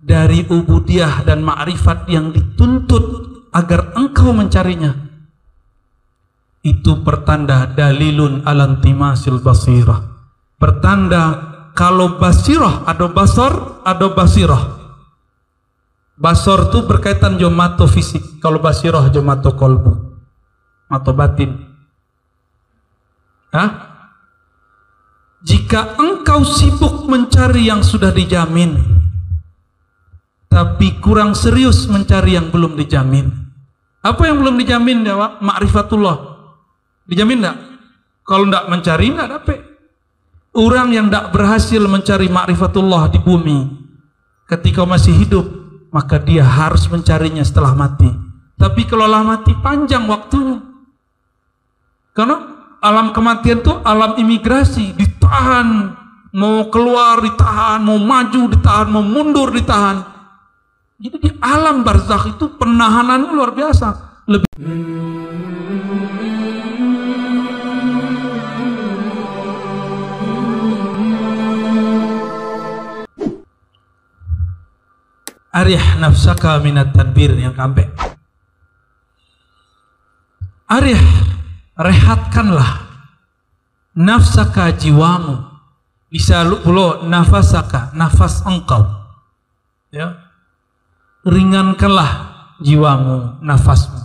dari ubudiyah dan ma'rifat yang dituntut agar engkau mencarinya, itu pertanda dalilun alantimasil basirah, pertanda kalau basirah ada basar, ada basirah. Basar itu berkaitan jomato fisik, kalau basirah jomato kolbu, mata batin. Jika engkau sibuk mencari yang sudah dijamin, tapi kurang serius mencari yang belum dijamin. Apa yang belum dijamin, jawab? Ma'rifatullah. Dijamin enggak? Kalau enggak mencari, enggak dapat. Orang yang enggak berhasil mencari ma'rifatullah di bumi ketika masih hidup, maka dia harus mencarinya setelah mati. Tapi kalau lah mati, panjang waktunya. Karena alam kematian itu alam imigrasi, ditahan, mau keluar ditahan, mau maju ditahan, mau mundur ditahan. Jadi di alam barzakh itu penahanannya luar biasa. Lebih arih nafsaka minat tadbir, yang sampai arih, rehatkanlah nafsaka, jiwamu. Bisa pula nafasaka, nafas engkau, ya. Ringankanlah jiwamu, nafasmu.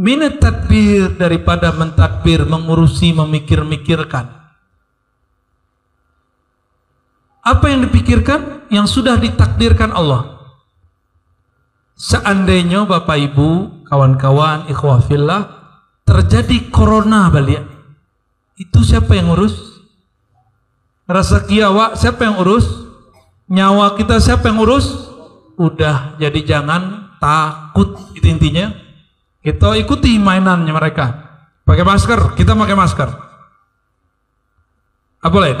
Minat tadbir, daripada mentadbir, mengurusi, memikir-mikirkan. Apa yang dipikirkan? Yang sudah ditakdirkan Allah. Seandainya Bapak Ibu, kawan-kawan, ikhwah fillah, terjadi corona balik, itu siapa yang urus? Rezeki awak siapa yang urus? Nyawa kita siapa yang urus? Udah, jadi jangan takut, itu intinya. Kita ikuti mainannya mereka. Pakai masker, kita pakai masker. Apa boleh?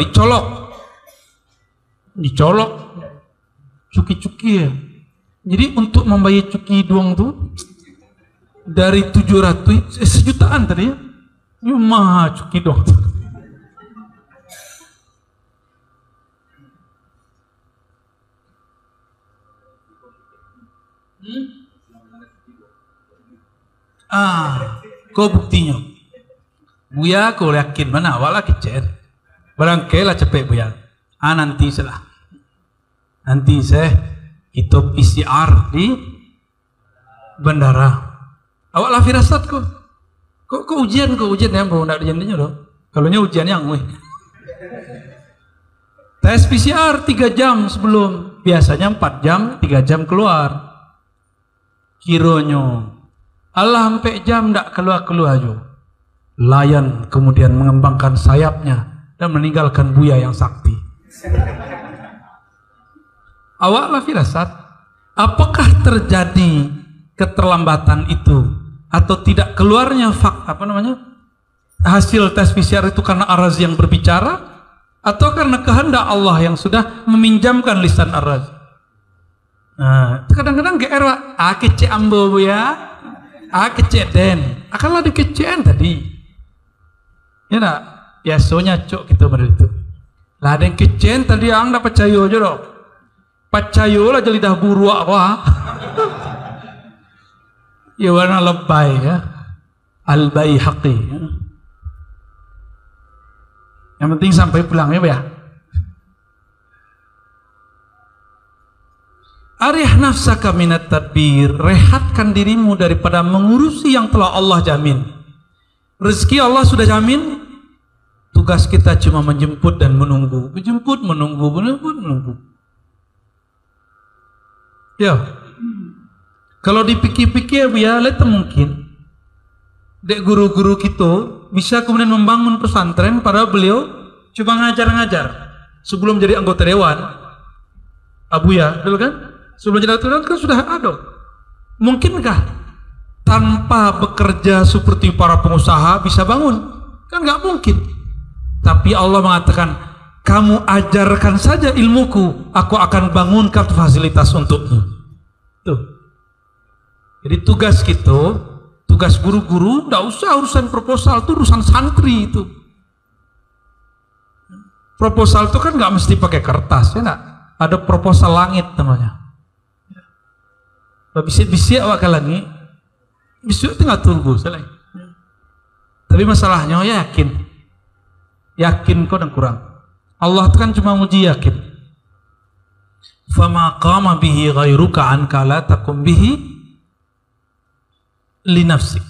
Dicolok, cuki-cuki ya. Jadi untuk membayar cuki doang tuh dari 700 sejutaan tadi ya. Ini mah cuki doang. Kau buktinya? Buya kau yakin mana? Wala kecil. Barangkali cepet buya. Nanti salah. Nanti saya itu PCR di bandara. Awak lah firasat kok. Kok ujian yang bro, nak ujiannya loh. Kalau ujian yang tes PCR 3 jam sebelum, biasanya 4 jam, 3 jam keluar. Kironyo Allah sampai jam ndak keluar aja. Layan kemudian mengembangkan sayapnya dan meninggalkan buya yang sakti. Awaklah firasat, apakah terjadi keterlambatan itu atau tidak keluarnya hasil tes PCR itu karena araz yang berbicara atau karena kehendak Allah yang sudah meminjamkan lisan araz? Nah, kadang-kadang GR kece ambo ya, kece den, akanlah di kecean tadi, ya nak, biasanya cok kita pada itu. Lah ada yang kecean tadi ang dapat percaya aja dong, percaya lah jadi dah buruak wah. Ya warna lebay ya, al-Baihaqi. Ya. Yang penting sampai pulang ya. Arih nafsaka minat tadbir, rehatkan dirimu daripada mengurusi yang telah Allah jamin. Rezeki Allah sudah jamin, tugas kita cuma menjemput dan menunggu. Menunggu. Ya, kalau dipikir-pikir ya, lihat mungkin dek guru-guru kita bisa kemudian membangun pesantren padahal beliau cuma ngajar-ngajar sebelum jadi anggota dewan. Abu ya, dulu kan? Sebelum jadi anggota dewan kan sudah ada. Mungkinkah tanpa bekerja seperti para pengusaha bisa bangun? Kan nggak mungkin. Tapi Allah mengatakan, kamu ajarkan saja ilmuku, aku akan bangunkan fasilitas untukmu. Tuh. Jadi tugas kita, tugas guru-guru, tidak usah urusan proposal, itu urusan santri itu. Proposal itu kan nggak mesti pakai kertas, ya nak? Ada proposal langit namanya. Bisik-bisik awak kalangi, bisik tinggal tunggu selesai. Tapi masalahnya yakin kau dan kurang. Allah itu kan cuma uji yakin. Fama qama bihi ghairuka anka la takum bihi li nafsik.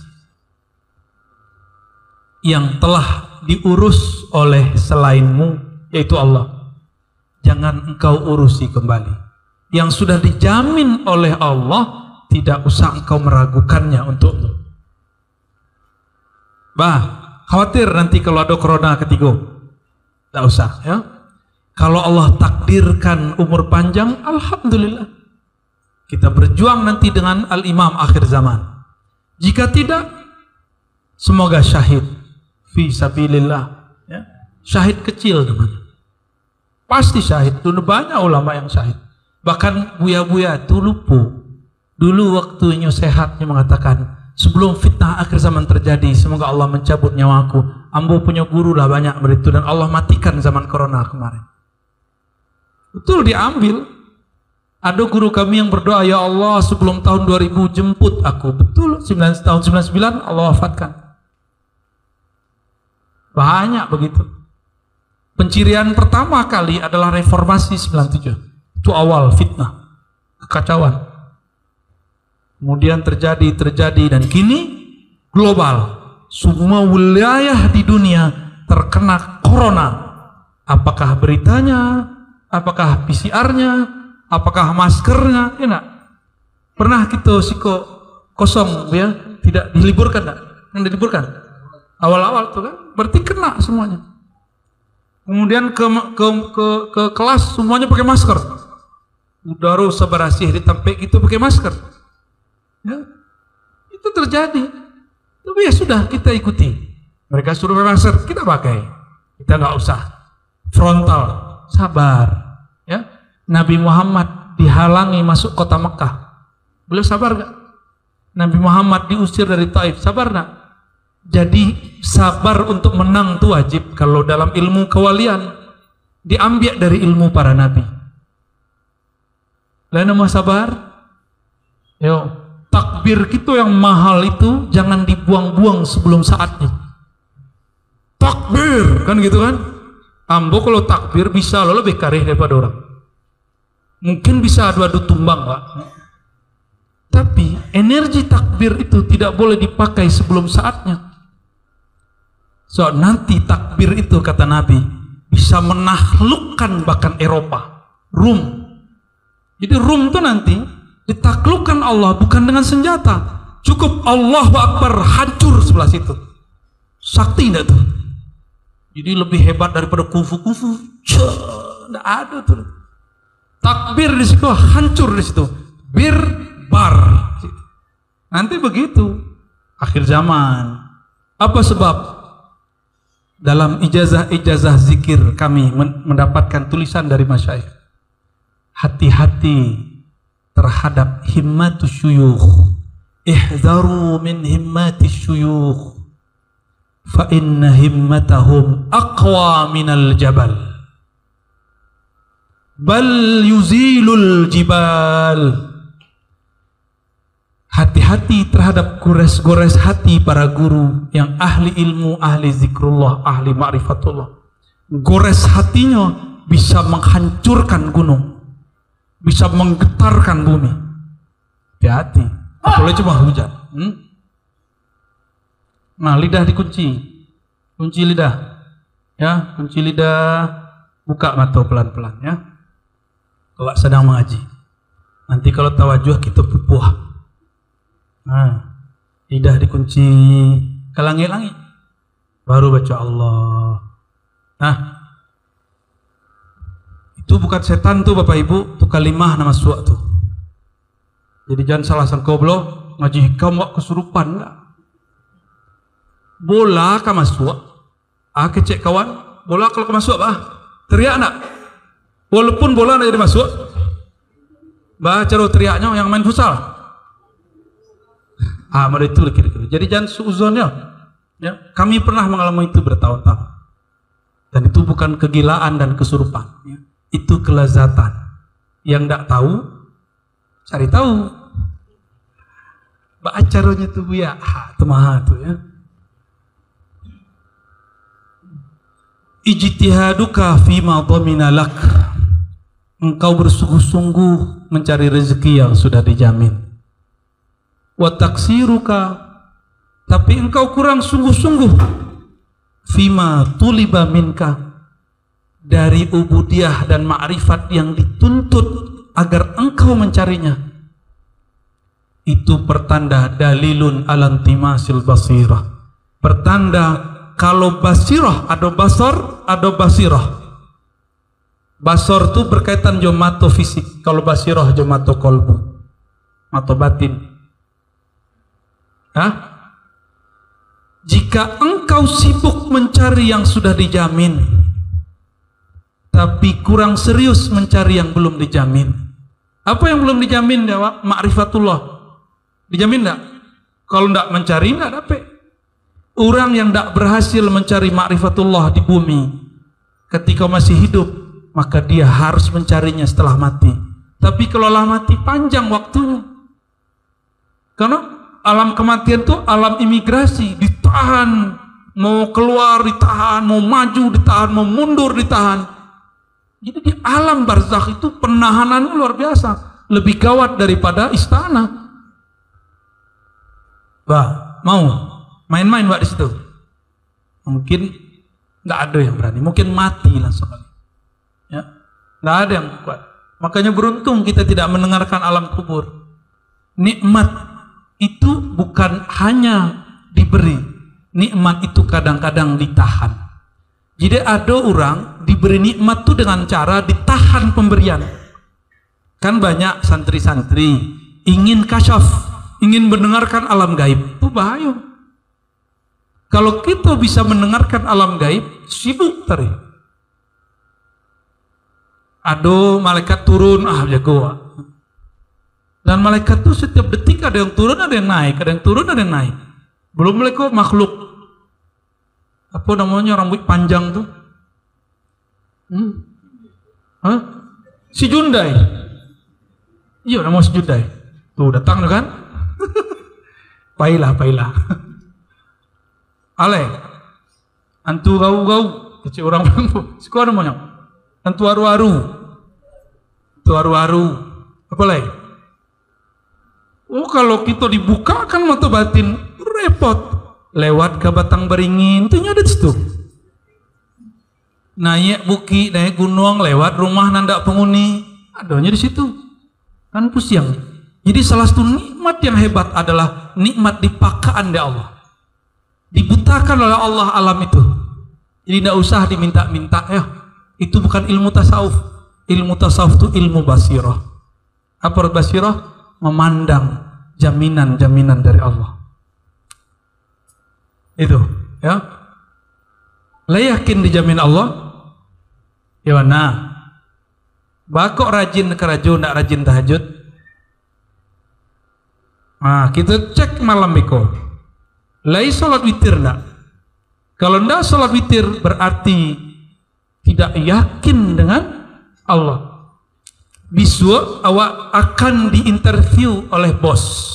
Yang telah diurus oleh selainmu, yaitu Allah, jangan engkau urusi kembali. Yang sudah dijamin oleh Allah, tidak usah engkau meragukannya untukmu. Khawatir nanti kalau ada corona ketiga, tidak usah ya. Kalau Allah takdirkan umur panjang, alhamdulillah, kita berjuang nanti dengan al-imam akhir zaman. Jika tidak, semoga syahid fi sabilillah ya. Syahid kecil namanya, pasti syahid. Dulu banyak ulama yang syahid, bahkan buya-buya itu lupa dulu waktunya sehatnya mengatakan, sebelum fitnah akhir zaman terjadi, semoga Allah mencabut nyawaku. Ambo punya guru lah banyak begitu, dan Allah matikan zaman corona kemarin. Betul, diambil. Ada guru kami yang berdoa, ya Allah sebelum tahun 2000 jemput aku. Betul, tahun 99 Allah wafatkan. Banyak begitu. Pencirian pertama kali adalah reformasi 97. Itu awal fitnah, kekacauan. Kemudian terjadi dan kini global, semua wilayah di dunia terkena corona. Apakah beritanya, apakah PCR-nya, apakah maskernya, ya enggak? Pernah kita siko kosong ya, tidak diliburkan enggak? Yang diliburkan awal-awal tuh kan, berarti kena semuanya. Kemudian ke kelas semuanya pakai masker. Udara sebarasih ditampik itu pakai masker. Ya, itu terjadi. Tapi ya sudah, kita ikuti. Mereka suruh pakai masker, kita pakai. Kita nggak usah frontal, sabar. Ya, Nabi Muhammad dihalangi masuk kota Mekah. Beliau sabar nggak? Nabi Muhammad diusir dari Taif, sabar nggak? Jadi sabar untuk menang itu wajib. Kalau dalam ilmu kewalian diambil dari ilmu para nabi. Lain mau sabar? Yo. Takbir kita yang mahal itu jangan dibuang-buang sebelum saatnya. Takbir kan gitu kan? Ambo kalau takbir bisa lo lebih karih daripada orang. Mungkin bisa adu-adu tumbang, Pak. Tapi energi takbir itu tidak boleh dipakai sebelum saatnya. So nanti takbir itu kata Nabi bisa menaklukkan bahkan Eropa, Rum. Jadi Rum itu nanti ditaklukkan Allah bukan dengan senjata, cukup Allahu Akbar hancur sebelah situ. Sakti enggak tuh? Jadi lebih hebat daripada kufu. Enggak ada tuh. Takbir di situ hancur di situ. Bir bar. Nanti begitu akhir zaman. Apa sebab? Dalam ijazah zikir kami mendapatkan tulisan dari masyayikh. Hati-hati terhadap himmatus syuyukh. Ihzaru min himmatis syuyukh fa inna himmatahum aqwa minal jabal bal yuzilul jibal. Hati-hati terhadap gores-gores hati para guru yang ahli ilmu, ahli zikrullah, ahli ma'rifatullah. Gores hatinya bisa menghancurkan gunung, bisa menggetarkan bumi. Hati-hati, apalagi cuma hujan. Nah, lidah dikunci, kunci lidah, ya, kunci lidah, buka mata pelan-pelan, ya. Kalau sedang mengaji, nanti kalau tawajuh kita pupuh. Nah, lidah dikunci, ke langit-langit, baru baca Allah. Nah, itu bukan setan tuh Bapak Ibu, itu kalimah nama suak tuh. Jadi jangan salah sangka goblok ngaji kamu kesurupan enggak. Bola ka masuk, kecek kawan, bola kalau ke masuk teriak enggak? Walaupun bola enggak jadi masuk, cara teriaknya yang main futsal. Itu kira-kira. Jadi jangan suuzon ya. Kami pernah mengalami itu bertahun-tahun. Dan itu bukan kegilaan dan kesurupan, ya. Itu kelezatan. Yang tidak tahu, cari tahu. Caranya tuh ya, itu mah tuh ya. Ijtihaduka fima dhamina lak. Engkau bersungguh-sungguh mencari rezeki yang sudah dijamin. Wa taksiruka, tapi engkau kurang sungguh-sungguh. Fima tuliba minka, dari ubudiyah dan ma'rifat yang dituntut agar engkau mencarinya. Itu pertanda dalilun alantimasil basirah, pertanda kalau basirah ada basar, ada basirah. Basar itu berkaitan jomato fisik, kalau basirah jomato kolbu, mato batin. Hah? Jika engkau sibuk mencari yang sudah dijamin, tapi kurang serius mencari yang belum dijamin. Apa yang belum dijamin, jawab? Ma'rifatullah. Dijamin enggak? Kalau enggak mencari, enggak dapat. Orang yang enggak berhasil mencari ma'rifatullah di bumi ketika masih hidup, maka dia harus mencarinya setelah mati. Tapi kalau lah mati, panjang waktunya. Karena alam kematian itu alam imigrasi, ditahan, mau keluar ditahan, mau maju ditahan, mau mundur ditahan. Jadi di alam barzakh itu penahanan luar biasa, lebih gawat daripada istana. Wah, mau main-main Pak di situ? Mungkin nggak ada yang berani, mungkin mati langsung. Ya, nggak ada yang kuat. Makanya beruntung kita tidak mendengarkan alam kubur. Nikmat itu bukan hanya diberi, nikmat itu kadang-kadang ditahan. Jadi ada orang diberi nikmat itu dengan cara ditahan pemberian. Kan banyak santri-santri ingin kasyaf, ingin mendengarkan alam gaib, itu bahaya. Kalau kita bisa mendengarkan alam gaib, sibuk tadi. Aduh, malaikat turun, jago. Dan malaikat itu setiap detik ada yang turun, ada yang naik, ada yang turun, ada yang naik. Belum malaikat makhluk. Apa namanya rambut panjang tuh? Si Jundai. Iya, nama si Jundai. Tuh datang kan? Pailah. Ale. Antu gau-gau, kecil orang sekolah namanya. Antu aru-aru. Apa lagi? Oh, kalau kita dibukakan mata batin, repot. Lewat ke Batang Beringin, itu ada di situ. Naik bukit, naik gunung, lewat rumah nanda penghuni, adanya di situ. Kan pusing. Jadi salah satu nikmat yang hebat adalah nikmat dipakaan dari Allah. Dibutakan oleh Allah alam itu. Jadi tidak usah diminta-minta ya. Itu bukan ilmu tasawuf. Ilmu tasawuf itu ilmu basirah. Apa basirah? Memandang jaminan-jaminan dari Allah. Itu, ya. Lah yakin dijamin Allah? Ya mana? Bakok rajin keraju, nak rajin tahajud. Nah, kita cek malam biko. Lai salat witir nak? Kalau ndak salat witir berarti tidak yakin dengan Allah. Besok awak akan diinterview oleh bos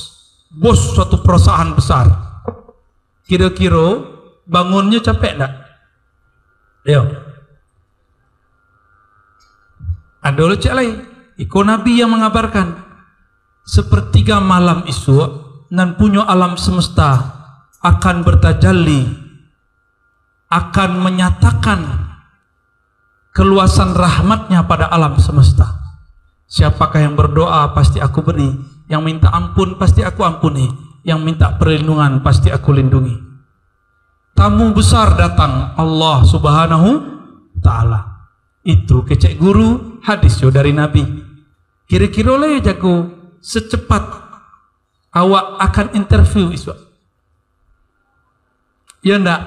suatu perusahaan besar. Kira-kira bangunnya capek enggak? Ayo. Ada lo cek lain. Iko Nabi yang mengabarkan sepertiga malam isu dan punya alam semesta akan bertajalli, akan menyatakan keluasan rahmatnya pada alam semesta. Siapakah yang berdoa pasti aku beri, yang minta ampun pasti aku ampuni, yang minta perlindungan pasti aku lindungi. Tamu besar datang, Allah Subhanahu Ta'ala. Itu kecek guru hadis yo dari Nabi. Kira-kira le jago secepat awak akan interview isu. Ya ndak?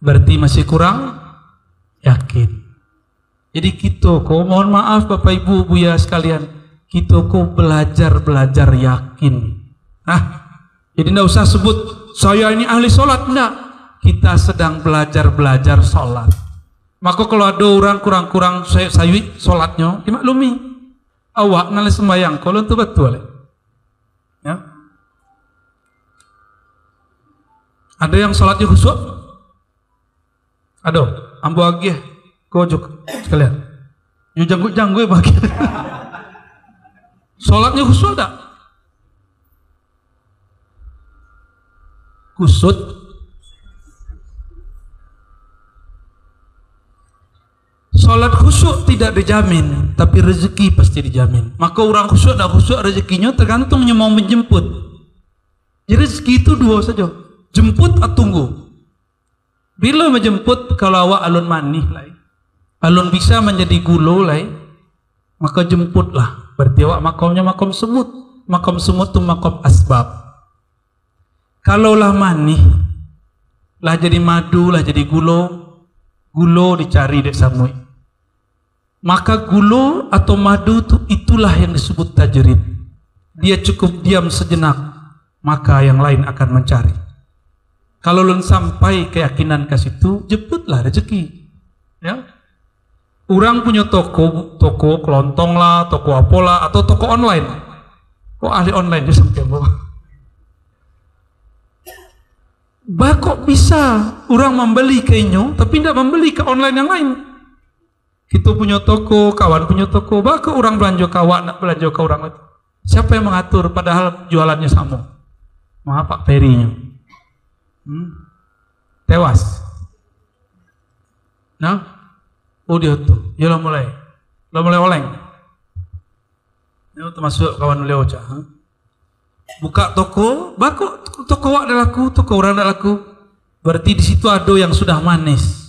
Berarti masih kurang yakin. Jadi kita ko mohon maaf Bapak Ibu Buya sekalian, kita ko belajar yakin. Nah, jadi ndak usah sebut saya ini ahli sholat, ndak. Kita sedang belajar sholat. Maka kalau ada orang kurang-kurang sayui sholatnya, dimaklumi. awak nale sembayang kalau itu betul ya. Ada yang salatnya khusyuk, ada ambo agi kojok sekalian yo janggu bagi salatnya khusyuk tak kusut. Salat khusyuk tidak dijamin, tapi rezeki pasti dijamin. Maka orang khusyuk tak khusyuk rezekinya tergantung mau menjemput. Jadi rezeki itu dua saja, jemput atau tunggu. Bila menjemput, kalau awak alun manih lah, alun bisa menjadi gulo lah, maka jemputlah. Berarti awak makamnya makam semut. Makam semut itu makam asbab. Kalaulah manih, lah jadi madu, lah jadi gulo dicari dek samui. Maka gulo atau madu itulah yang disebut tajrid. Dia cukup diam sejenak, maka yang lain akan mencari. Kalau lun sampai keyakinan ke situ, jemputlah rezeki. Ya, orang punya toko kelontong lah, toko apola atau toko online. Kok ahli online dia sampai bawa. Kok bisa orang membeli ke inyo, tapi tidak membeli ke online yang lain. Kita punya toko, kawan punya toko, bahkan orang belanja kawan, nak belanja ke orang itu. Siapa yang mengatur padahal jualannya sama? Maaf Pak Perinya. Tewas. Nah, dia tuh, ya lo mulai oleng. Ini termasuk kawan beliau cah. Buka toko, bahkan toko wak dah laku, toko orang dah laku. Berarti di situ ada yang sudah manis.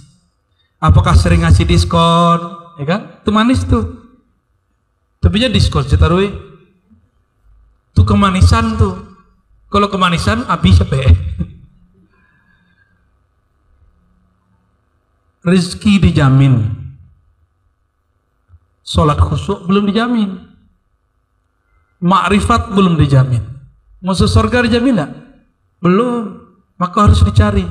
Apakah sering ngasih diskon, ya kan? Itu manis tuh. Tapi nya diskon cetarui. Itu kemanisan tuh. Kalau kemanisan habis apa? Rezeki dijamin. Salat khusyuk belum dijamin. Makrifat belum dijamin. Masuk surga dijamin enggak? Belum. Maka harus dicari.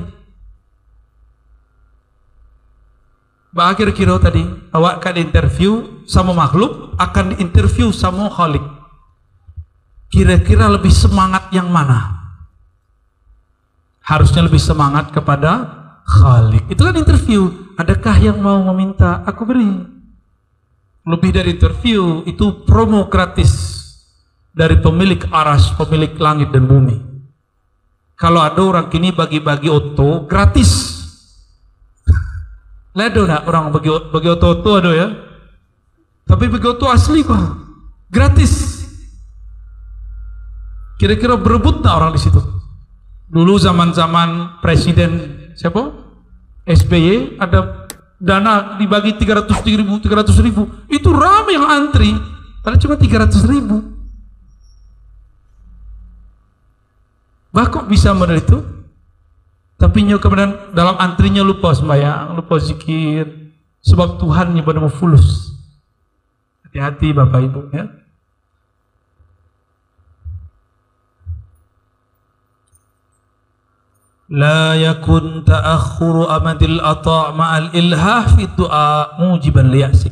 Akhir kira tadi awak akan interview sama makhluk, akan diinterview sama Khalik. Kira-kira lebih semangat yang mana? Harusnya lebih semangat kepada Khalik. Itu kan interview. Adakah yang mau meminta? Aku beri. Lebih dari interview, itu promo gratis dari pemilik aras, pemilik langit dan bumi. Kalau ada orang kini bagi-bagi oto gratis. Ledo nak orang bagi oto ada ya. Tapi bagi oto asli kok gratis. Kira-kira berebut tak orang di situ? Dulu zaman-zaman presiden siapa? SBY ada dana dibagi 300.000. Itu ramai yang antri. Padahal cuma 300.000. Kok bisa model itu? Tapi kemudian dalam antrinya lupa sembahyang, lupa zikir, sebab Tuhannya pada mau fulus. Hati-hati Bapak Ibu ya. La yakun ta'akhuru amadil ata' ma'al ilhah fi du'a mujiban liyasik.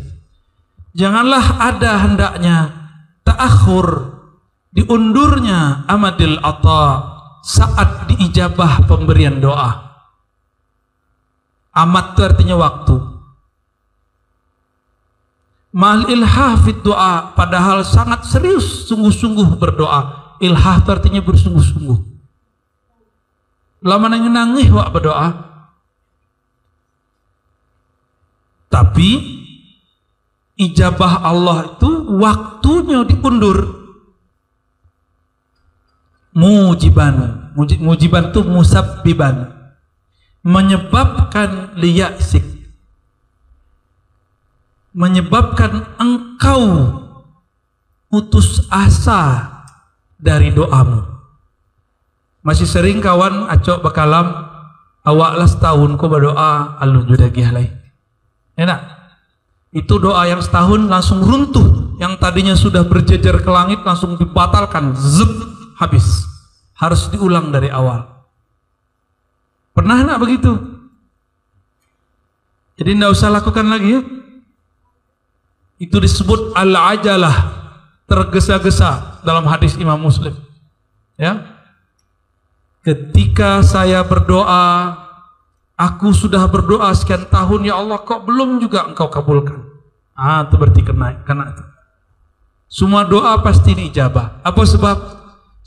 Janganlah ada hendaknya ta'akhur, diundurnya amadil ata' saat diijabah pemberian doa. Amat itu artinya waktu. Mal ilhah fit doa, padahal sangat serius, sungguh-sungguh berdoa. Ilhah itu artinya bersungguh-sungguh. Lama nangis wak berdoa. Tapi ijabah Allah itu waktunya diundur. Mujiban itu musabbiban, menyebabkan liyasik, menyebabkan engkau putus asa dari doamu. Masih sering kawan acok bakalam awaklah setahun kau berdoa alun juda gihalai. Enak. Itu doa yang setahun langsung runtuh, yang tadinya sudah berjejer ke langit langsung dibatalkan, zep. Habis, harus diulang dari awal. Pernah nak begitu? Jadi tidak usah lakukan lagi ya. Itu disebut al-ajalah, tergesa-gesa dalam hadis Imam Muslim. Ya, ketika saya berdoa, aku sudah berdoa sekian tahun, ya Allah, kok belum juga engkau kabulkan. Itu berarti kena itu. Semua doa pasti diijabah. Apa sebab?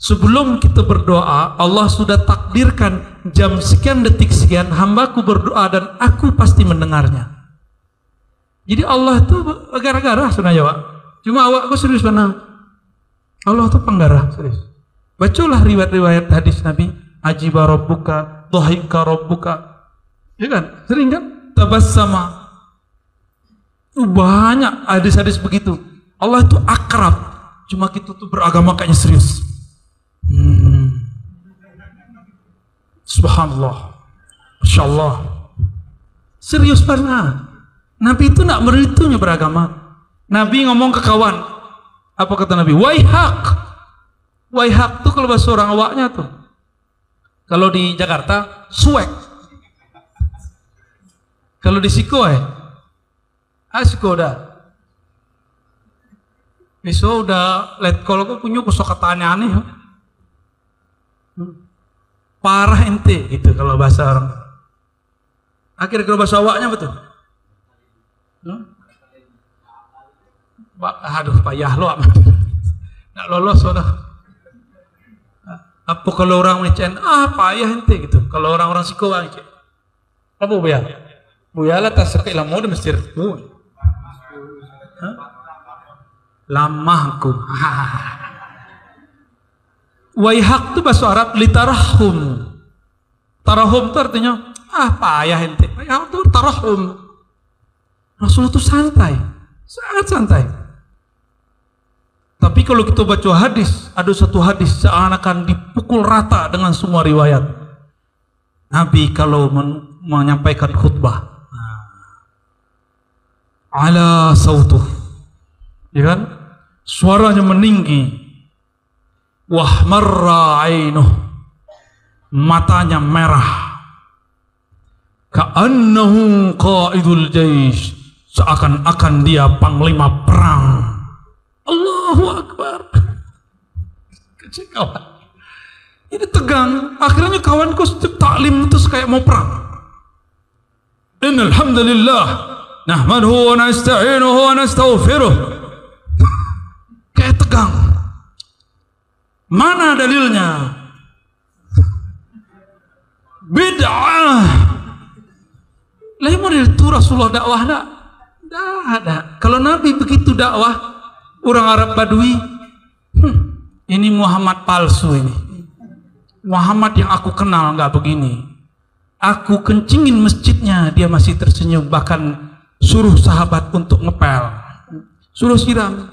Sebelum kita berdoa, Allah sudah takdirkan jam sekian detik sekian hambaku berdoa dan aku pasti mendengarnya. Jadi Allah itu gara-gara sebenarnya, Pak. Cuma awakku serius mana? Allah itu penggarah serius. Bacalah riwayat-riwayat hadis Nabi, ajiba rabbuka, dhahika rabbuka. Ya kan? Sering kan? Tabassama. Banyak hadis-hadis begitu. Allah itu akrab. Cuma kita tuh beragama kayaknya serius. Subhanallah. Masya Allah. Serius pernah. Nabi itu nak meritunya beragama. Nabi ngomong ke kawan. Apa kata Nabi? Waihak. Waihak tuh kalau bahasa orang awaknya tuh. Kalau di Jakarta, suek. Kalau di Sikoe, Siko dah. Besok udah let call kok punya kosakata aneh-aneh. Parah ente gitu kalau bahasa orang. Akhirnya kalau bahasa awaknya betul. Aduh payah lo. Nggak lolos sudah. Apa kalau orang mencen, payah ente gitu. Kalau orang-orang Siko aja. Apa buya? Buya lah tas sekali lama udah mesti lama aku. Waihak itu bahasa Arab litarahum. Tarahum itu artinya payah ente. Payah itu tarahum. Rasulullah itu santai, sangat santai. Tapi kalau kita baca hadis, ada satu hadis seakan-akan dipukul rata dengan semua riwayat. Nabi kalau menyampaikan khutbah, ala sautuh, ya kan? Suaranya meninggi, wahmarra ainuh, matanya merah, ka'annahu qaidul jaish, seakan-akan dia panglima perang. Allahu Akbar. Kecil kawan. Ini tegang. Akhirnya kawanku setiap taklim itu kayak mau perang. Innal hamdalillah nahmaduhu wa nasta'inuhu wa nastaghfiruh. Kayak tegang. Mana dalilnya? Bid'ah. Lah model itu Rasulullah dakwah enggak? Enggak ada. Kalau Nabi begitu dakwah, orang Arab Badui, ini Muhammad palsu ini. Muhammad yang aku kenal nggak begini. Aku kencingin masjidnya, dia masih tersenyum. Bahkan suruh sahabat untuk ngepel, suruh siram.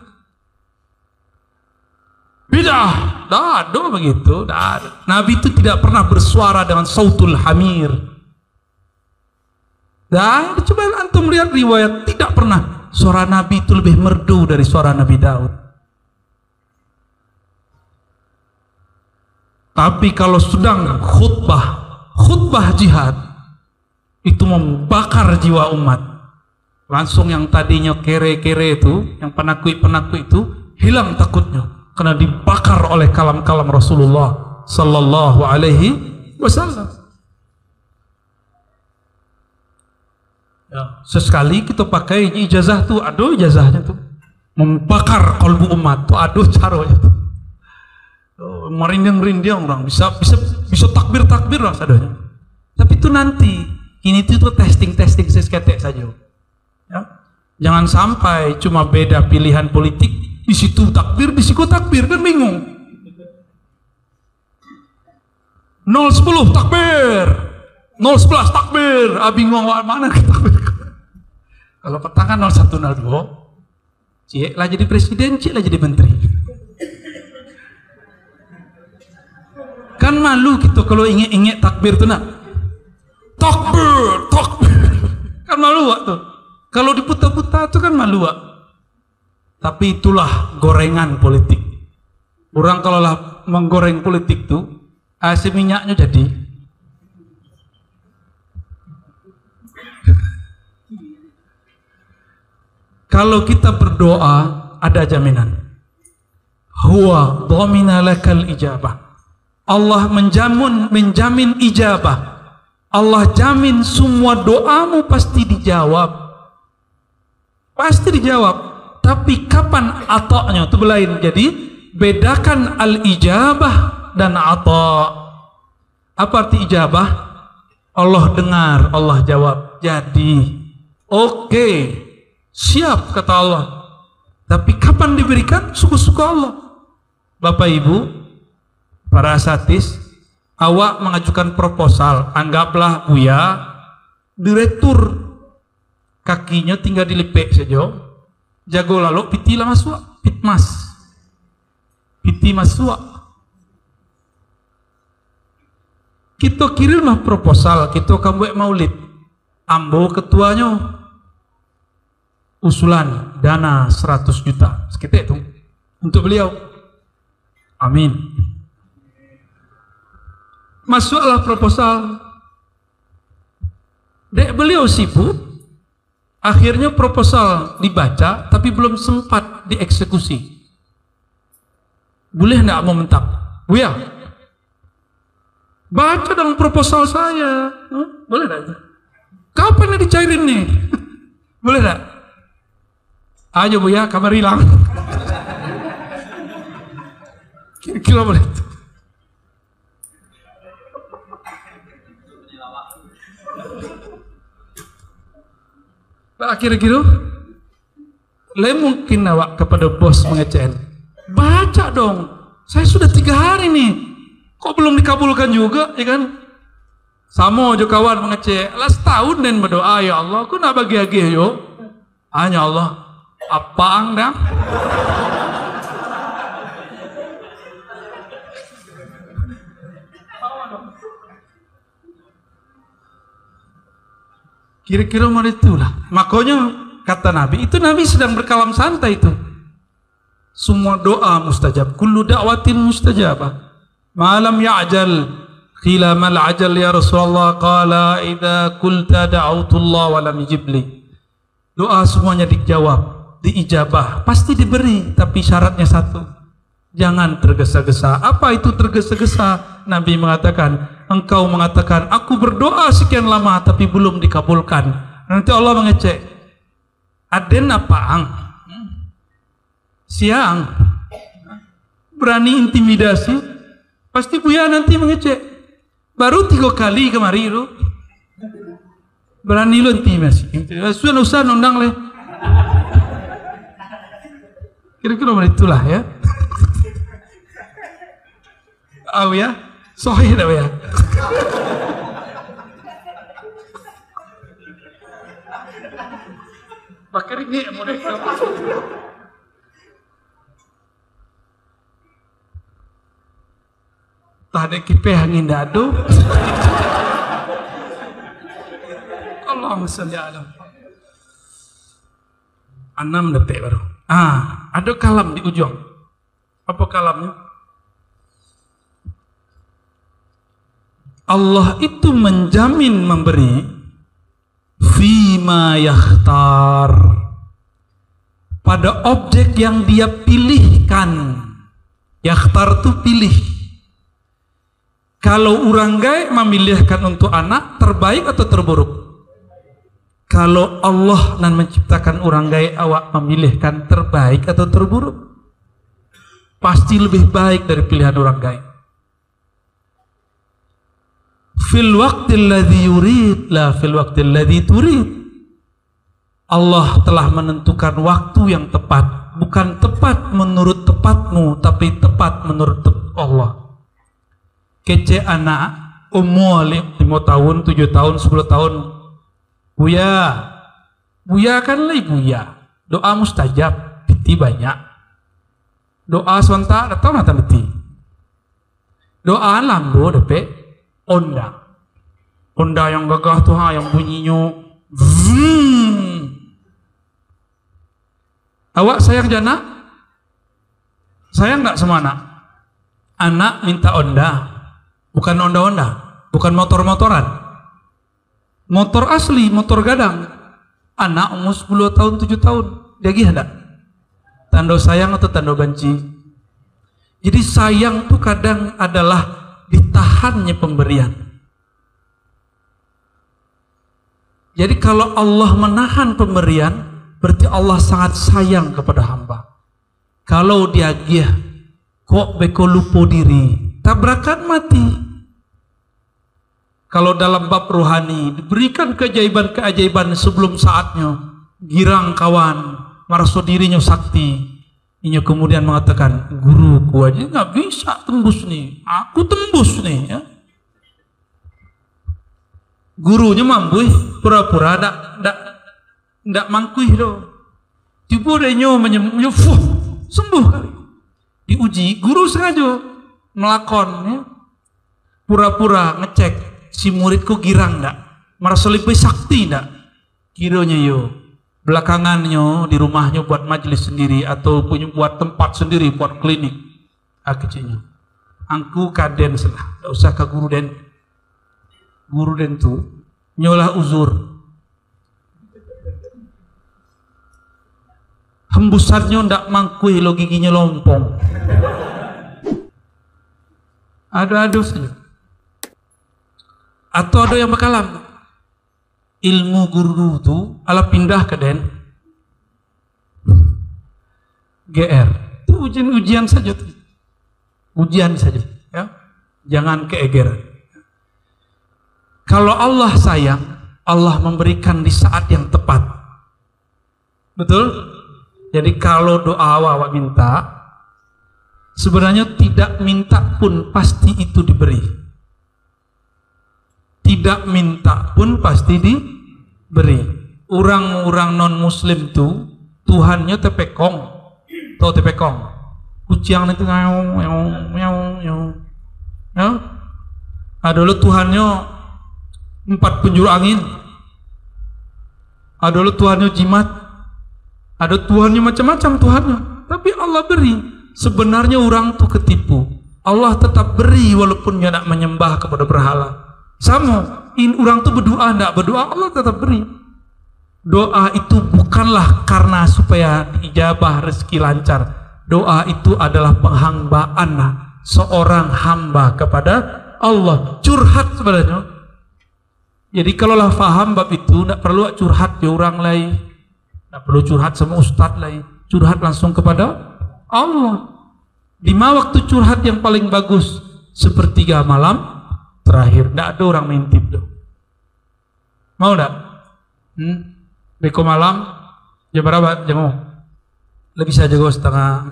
Bidah, dah ada begitu. Dah. Nabi itu tidak pernah bersuara dengan sautul hamir. Dah, coba antum lihat riwayat, tidak pernah. Suara Nabi itu lebih merdu dari suara Nabi Daud. Tapi kalau sedang khutbah jihad, itu membakar jiwa umat. Langsung yang tadinya kere-kere itu, yang penakut-penakut itu, hilang takutnya. Karena dibakar oleh kalam-kalam Rasulullah Sallallahu Alaihi Wasallam. Ya, sesekali kita pakai ijazah tuh, aduh ijazahnya tuh membakar kalbu umat tuh, aduh caranya tuh. Merinding-rinding orang bisa takbir lah sadanya. Tapi itu nanti, ini tuh testing seketek saja. Ya. Jangan sampai cuma beda pilihan politik, di situ takbir, di situ takbir, kan bingung. 010 takbir, 011 takbir, bingung mana kita takbir. Kalau petang 0102, cik lah jadi presiden, cik lah jadi menteri. Kan malu gitu kalau inget takbir tuh nak. Takbir. Kan malu waktu. Kalau diputar-putar tuh kan malu wak. Tapi itulah gorengan politik. Orang kalau lah menggoreng politik tuh, si minyaknya jadi. Kalau kita berdoa ada jaminan. huwa dhamina lakal ijabah. Allah menjamin ijabah. Allah jamin semua doamu pasti dijawab. Pasti dijawab. Tapi kapan ata'nya itu lain. Jadi bedakan al-ijabah dan ata'. Apa arti ijabah? Allah dengar, Allah jawab. Jadi oke, siap kata Allah. Tapi kapan diberikan? Suka-suka Allah. Bapak Ibu, para asatis, awak mengajukan proposal, anggaplah Buya direktur, kakinya tinggal dilepek saja, jago lalu pitilah masuk, piti masuk. Kita kirimlah proposal, kita akan buat maulid, ambo ketuanya, usulan dana 100 juta sekitar itu untuk beliau. Amin. Masuklah proposal. Dek beliau sibuk. Akhirnya proposal dibaca tapi belum sempat dieksekusi. Boleh enggak mau mentak? Buya, baca dong proposal saya. Boleh enggak? Kapan dicairin nih? Boleh enggak? Ayo Buya, kamar hilang. Kira-kira boleh itu. Nah, kira-kira mungkin awak kepada bos mengecen, baca dong, saya sudah 3 hari nih, kok belum dikabulkan juga, ya kan? Sama aja kawan mengecek, lah setahun dan berdoa, ya Allah, aku nak bagi-bagi yo, hanya Allah, apa anda? Kira-kira mau itulah. Makanya kata Nabi, itu Nabi sedang berkalam santai itu. Semua doa mustajab. Kullu da'watin mustajabah. Malam ya'jal qila mal ajal ya Rasulullah, qala idza qulta da'autullah wa lam yujibli. Doa semuanya dijawab, diijabah, pasti diberi, tapi syaratnya satu. Jangan tergesa-gesa. Apa itu tergesa-gesa? Nabi mengatakan, engkau mengatakan, aku berdoa sekian lama tapi belum dikabulkan. Nanti Allah mengecek, aden apaan? Siang. Berani intimidasi? Pasti Buya nanti mengecek. Baru 3 kali kemari lu. Berani lu intimidasi. Sudah usah nondang le. Kira-kira itulah ya. Oh ya, sahih dah ya. Pakai ini mereka. Tak ada kipe angin dadu. Allahumma shalli ala. 6 detik baru. Ada kalam di ujung. Apa kalamnya? Allah itu menjamin memberi fima yakhtar, pada objek yang dia pilihkan. Yakhtar itu pilih. Kalau orang gaib memilihkan untuk anak, terbaik atau terburuk? Kalau Allah yang menciptakan orang gaib awak memilihkan terbaik atau terburuk? Pasti lebih baik dari pilihan orang gaib. Fil waqtil ladzi yurid la fil waqtil ladzi turid. Allah telah menentukan waktu yang tepat, bukan tepat menurut tepatmu, tapi tepat menurut Allah. Kece anak umur 5 tahun, 7 tahun, 10 tahun, Buya kan lagi Buya, doa mustajab, piti banyak, doa sebentar datang datang piti, doa lambo dapet onda yang gagah tuh yang bunyinya Awak sayang jana? Sayang nggak sama anak? Anak minta onda, bukan onda-onda, bukan motor-motoran, motor asli, motor gadang. Anak umur 10 tahun, 7 tahun, jadi ada tanda sayang atau tanda benci? Jadi sayang tuh kadang adalah ditahannya pemberian. Jadi kalau Allah menahan pemberian, berarti Allah sangat sayang kepada hamba. Kalau dia gih, kok beko lupa diri, tabrakan mati. Kalau dalam bab rohani diberikan keajaiban-keajaiban sebelum saatnya, girang kawan, merasa dirinya sakti, ini kemudian mengatakan, guruku aja nggak bisa tembus nih, aku tembus nih ya. Gurunya mampu, pura-pura ndak mangkuih do. Tiba dia nyo sembuh kali. Diuji, guru sengaja melakon ya. Pura-pura ngecek si muridku girang ndak, merasa lebih sakti ndak. Kiranya yo belakangannya di rumahnya buat majelis sendiri atau punya buat tempat sendiri buat klinik. Akhirnya angku kaden salah, ndak usah ke guru den tu nyolah uzur. Hembusannya ndak mangkui lo giginya lompong. Ada saja. Atau ada yang bakalan ilmu guru tu ala pindah ke den GR. Itu ujian saja tuh. Ujian saja ya. Jangan keegeran. Kalau Allah sayang, Allah memberikan di saat yang tepat. Betul? Jadi kalau doa awak minta, sebenarnya tidak minta pun pasti itu diberi. Tidak minta pun pasti diberi. Orang-orang non muslim tuh Tuhannya tepekong. Tahu tepekong? Kucing itu ngau. Ya? Ada lo Tuhannya 4 penjuru angin, ada lo Tuhannya jimat, ada Tuhannya macam-macam Tuhannya. Tapi Allah beri. Sebenarnya orang tuh ketipu. Allah tetap beri walaupun dia nak menyembah kepada berhala. Sama, orang tuh berdoa ndak berdoa, Allah tetap beri. Doa itu bukanlah karena supaya diijabah rezeki lancar. Doa itu adalah penghambaan seorang hamba kepada Allah. Curhat sebenarnya. Jadi kalaulah faham bab itu, tidak perlu curhat ke orang lain, tidak perlu curhat sama ustadz lain, curhat langsung kepada Allah. 5 waktu curhat yang paling bagus, sepertiga malam terakhir. Tidak ada orang mintip dong. Mau tidak? Beko malam jam berapa? Jam lebih bisa jago 3:30.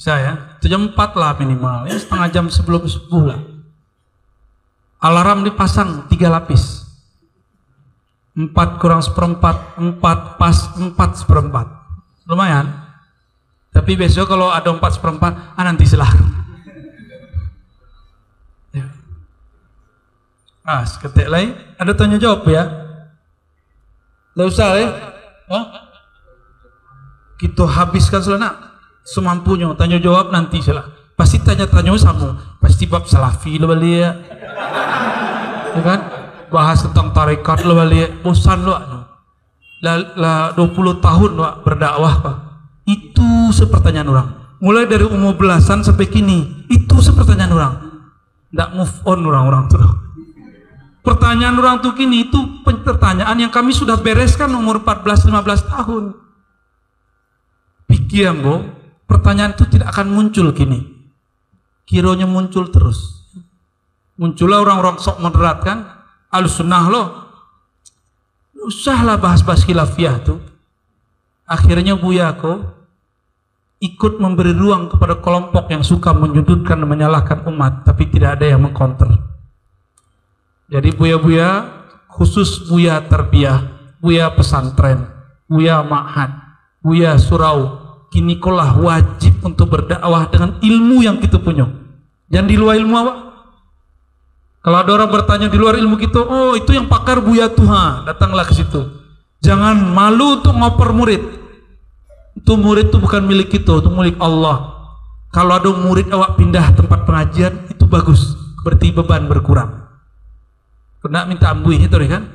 Bisa ya? Itu jam 4 lah minimal, ya setengah jam sebelum subuh lah. Alarm dipasang 3 lapis, 4 kurang 1/4, 4 pas 4/4, lumayan. Tapi besok kalau ada 4/4, nanti silahkan. Ya. Seketik lain, ada tanya jawab ya? Tidak usah ya? Kita habiskan selana semampunya, tanya jawab nanti silah. Pasti tanya-tanya sama, pasti bab salafi lo balik ya. Ya kan? Bahas tentang tarekat lo balik, bosan lo. Lah 20 tahun lo berdakwah Pak. Itu sepertanyaan orang. Mulai dari umur belasan sampai kini, itu sepertanyaan orang. Nggak move on orang-orang tuh. Pertanyaan orang tuh kini itu pertanyaan yang kami sudah bereskan umur 14-15 tahun. Pikir Ambo, pertanyaan itu tidak akan muncul kini. Kiranya muncul terus. Muncullah orang-orang sok moderat kan, Ahlussunnah loh. Usahlah bahas-bahas khilafiyah tuh. Akhirnya Buya kok ikut memberi ruang kepada kelompok yang suka menyudutkan dan menyalahkan umat, tapi tidak ada yang mengcounter. Jadi Buya-Buya, khusus Buya Tarbiyah, Buya pesantren, Buya ma'had, Buya surau, kini kolah wajib untuk berdakwah dengan ilmu yang kita punya. Jangan di luar ilmu apa? Kalau ada orang bertanya di luar ilmu kita, oh itu yang pakar Buya Tuhan, datanglah ke situ. Jangan malu untuk ngoper murid. Itu murid itu bukan milik kita, itu milik Allah. Kalau ada murid awak pindah tempat pengajian, itu bagus, berarti beban berkurang. Kena minta ambuih itu kan?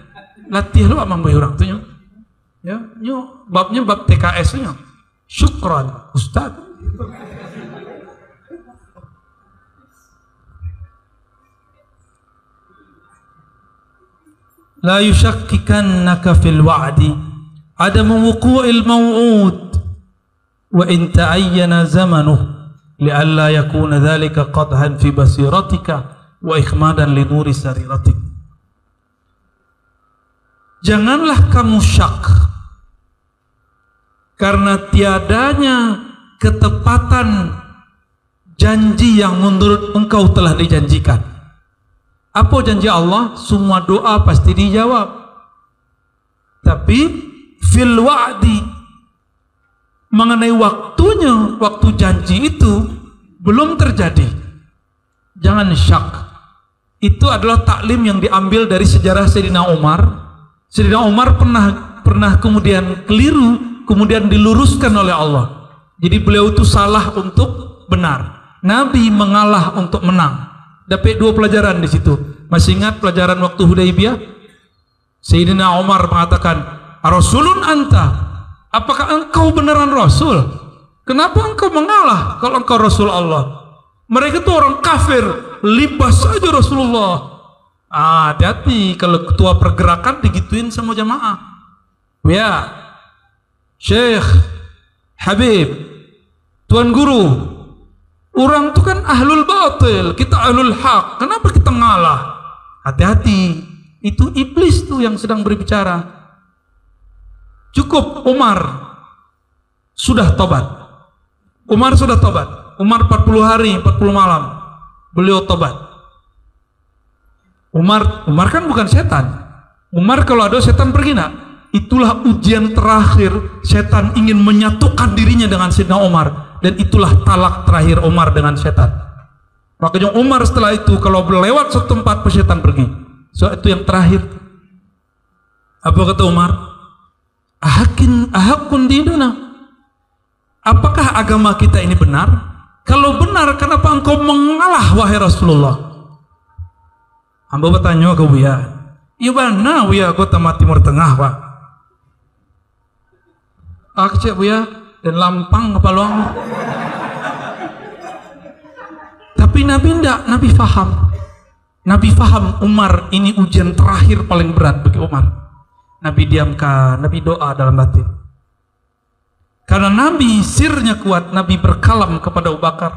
Latih lo ambuih orang tuh ya, babnya bab TKS nya. Syukran Ustaz. la yushakkikannaka fil wa'di adamu wuqu'il maw'ud wa in ta'ayyana zamanuh li'alla yakuna dhalika qadhan fi basiratika wa ikhmadan li nuri sariratik. Janganlah kamu syak karena tiadanya ketepatan janji yang menurut engkau telah dijanjikan. Apa janji Allah? Semua doa pasti dijawab. Tapi fil wa'di, mengenai waktunya, waktu janji itu belum terjadi. Jangan syak. Itu adalah taklim yang diambil dari sejarah Sayyidina Umar. Sayyidina Umar pernah kemudian keliru, kemudian diluruskan oleh Allah. Jadi beliau itu salah untuk benar. Nabi mengalah untuk menang. Dapat 2 pelajaran di situ. Masih ingat pelajaran waktu Hudaybiyah? Sayyidina Umar mengatakan, "Rasulun anta? Apakah engkau beneran Rasul? Kenapa engkau mengalah kalau engkau Rasul Allah? Mereka itu orang kafir, libas saja Rasulullah." Hati-hati kalau ketua pergerakan digituin sama jamaah. Ya, Syekh, Habib, Tuan Guru, orang itu kan ahlul batil, kita ahlul haq. Kenapa kita ngalah? Hati-hati, itu iblis tuh yang sedang berbicara. Cukup Umar sudah tobat. Umar sudah tobat. Umar 40 hari, 40 malam. Beliau tobat. Umar kan bukan setan. Umar kalau ada setan pergi nak? Itulah ujian terakhir setan ingin menyatukan dirinya dengan Sayyidina Umar, dan itulah talak terakhir Umar dengan setan. Makanya Umar setelah itu kalau berlewat satu tempat setan pergi. So itu yang terakhir. Apa kata Umar? Ahakun dinuna. Apakah agama kita ini benar? Kalau benar, kenapa engkau mengalah wahai Rasulullah? Hamba bertanya ke Buya, iya mana Buya kota Timur Tengah Pak? Cek Buya dan lampang kepaluang. Tapi Nabi enggak, Nabi faham. Nabi faham Umar ini ujian terakhir paling berat bagi Umar. Nabi diamkan, Nabi doa dalam batin. Karena Nabi sirnya kuat, Nabi berkalam kepada Abu Bakar.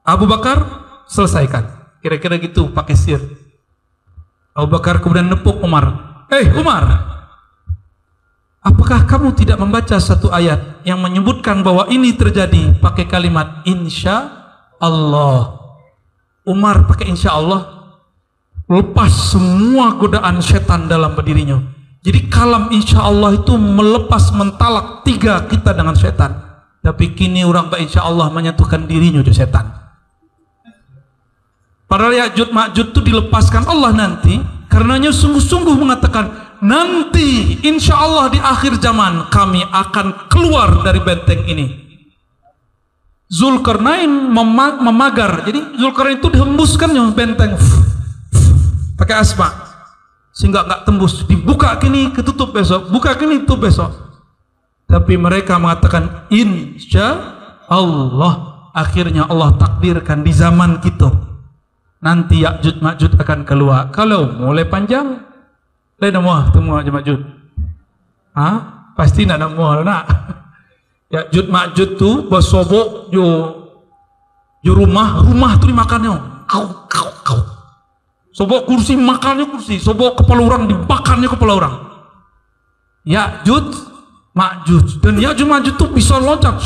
Abu Bakar, selesaikan. Kira-kira gitu pakai sir. Abu Bakar kemudian nepuk Umar. Umar, apakah kamu tidak membaca satu ayat yang menyebutkan bahwa ini terjadi pakai kalimat insya Allah? Umar pakai insya Allah, lepas semua godaan setan dalam dirinya. Jadi kalam insya Allah itu melepas mentalak 3 kita dengan setan. Tapi kini orang insya Allah menyatukan dirinya dengan setan. Padahal Ya'juj Ma'juj itu dilepaskan Allah nanti, karenanya sungguh-sungguh mengatakan nanti insya Allah di akhir zaman kami akan keluar dari benteng ini. Zulkarnain memagar, jadi Zulkarnain itu dihembuskan yang benteng pakai asma sehingga nggak tembus, dibuka kini ketutup besok, buka kini tutup besok. Tapi mereka mengatakan insya Allah, akhirnya Allah takdirkan di zaman kita nanti Ya'juj Ma'juj akan keluar. Kalau mulai panjang lain nama temu Ya'juj Ma'juj. Pasti nak nama nak. Ya'juj Ma'juj tu bersobok jo rumah tu dimakannya. Kau. Sobok kursi makannya kursi, sobok kepala orang dimakannya kepala orang. Ya'juj Ma'juj, dan Ya'juj Ma'juj tu bisa loncat.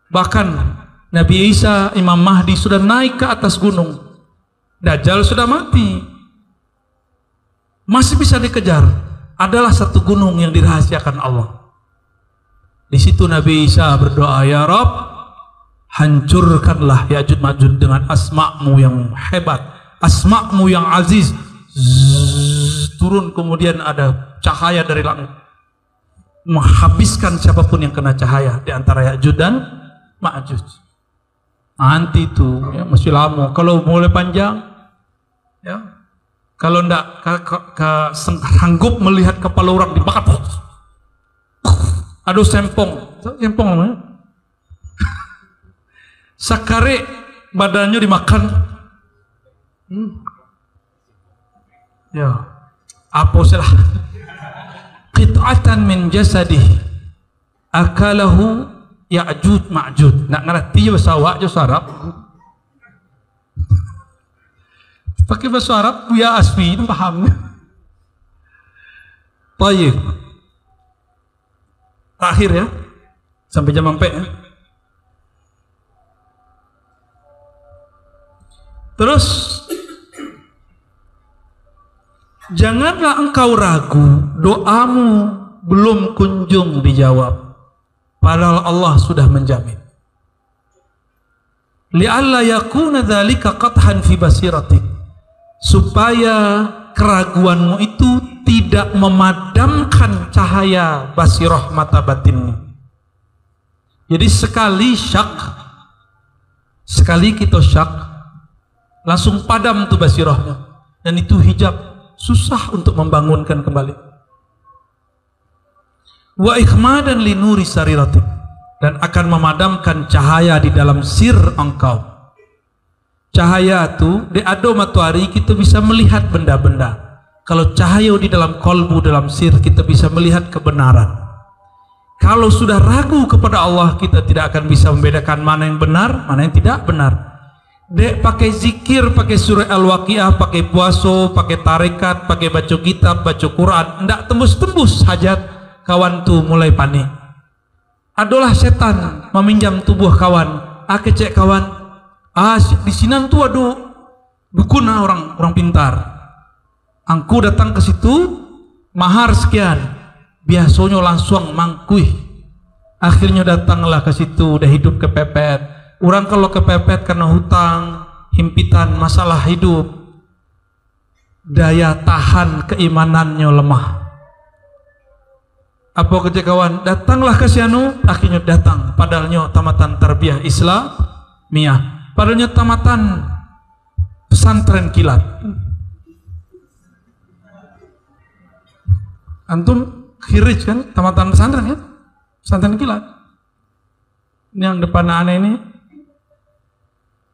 Bahkan Nabi Isa, Imam Mahdi sudah naik ke atas gunung. Dajjal sudah mati. Masih bisa dikejar. Adalah satu gunung yang dirahasiakan Allah. Di situ Nabi Isa berdoa, ya Rabb, hancurkanlah Ya'juj Ma'juj dengan asma'mu yang hebat, asma'mu yang aziz. Turun kemudian ada cahaya dari langit, menghabiskan siapapun yang kena cahaya di antara Ya'juj dan Ma'juj. Nanti itu ya, masih lama. Kalau mulai panjang, ya, kalau ndak sanggup melihat kepala orang dibakar, aduh sempong namanya, sakare badannya dimakan. Ya. Apa salah? Qit'atan min jasadih akalahu Ya'juj Ma'juj. Nak ngerti bahasa Arab? Pakai bahasa Arab, Buya Asfi paham. Baik. Terakhir ya, sampai jam sampai ya. Terus janganlah engkau ragu, doamu belum kunjung dijawab, padahal Allah sudah menjamin. Li'alla yakuna dzalika qathan fi basiratik, supaya keraguanmu itu tidak memadamkan cahaya basirah mata batinmu. Jadi sekali syak, sekali kita syak, langsung padam tuh basirahnya, dan itu hijab, susah untuk membangunkan kembali. Wa ikhmadan li nuri sariratik, dan akan memadamkan cahaya di dalam sir engkau. Cahaya itu di ado matahari kita bisa melihat benda-benda. Kalau cahaya di dalam kolbu, dalam sir, kita bisa melihat kebenaran. Kalau sudah ragu kepada Allah, kita tidak akan bisa membedakan mana yang benar, mana yang tidak benar. Dek pakai zikir, pakai surah Al-Waqiah, pakai puasa, pakai tarekat, pakai baca kitab, baca Quran, ndak tembus-tembus hajat, kawan tuh mulai panik. Adalah setan meminjam tubuh kawan. Kecek kawan, di sini tuh ada dukun orang pintar. Angku datang ke situ, mahar sekian, biasanya langsung mangkuih. Akhirnya datanglah ke situ, udah hidup kepepet. Orang kalau kepepet karena hutang, himpitan, masalah hidup, daya tahan keimanannya lemah. Apa kerja kawan? Datanglah ke sianu, akhirnya datang. Padahalnya tamatan tarbiyah Islamiyah, padahalnya tamatan pesantren kilat. Antum khirij kan, tamatan pesantren kan, pesantren kilat. Ini yang depan aneh ini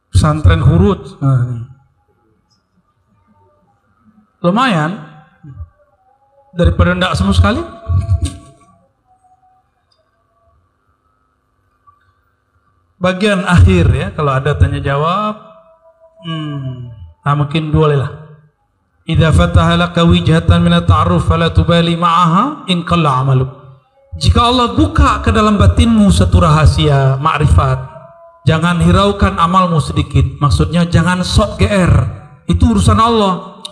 pesantren hurut. Nah, ini. Lumayan daripada ndak sama sekali. Bagian akhir ya, kalau ada tanya jawab, mungkin boleh lah. Idza fataha laka wijhatan min at-ta'arruf fala tubali ma'aha in qalla 'amaluk. Jika Allah buka ke dalam batinmu satu rahasia ma'rifat, jangan hiraukan amalmu sedikit. Maksudnya jangan sok GR. Itu urusan Allah.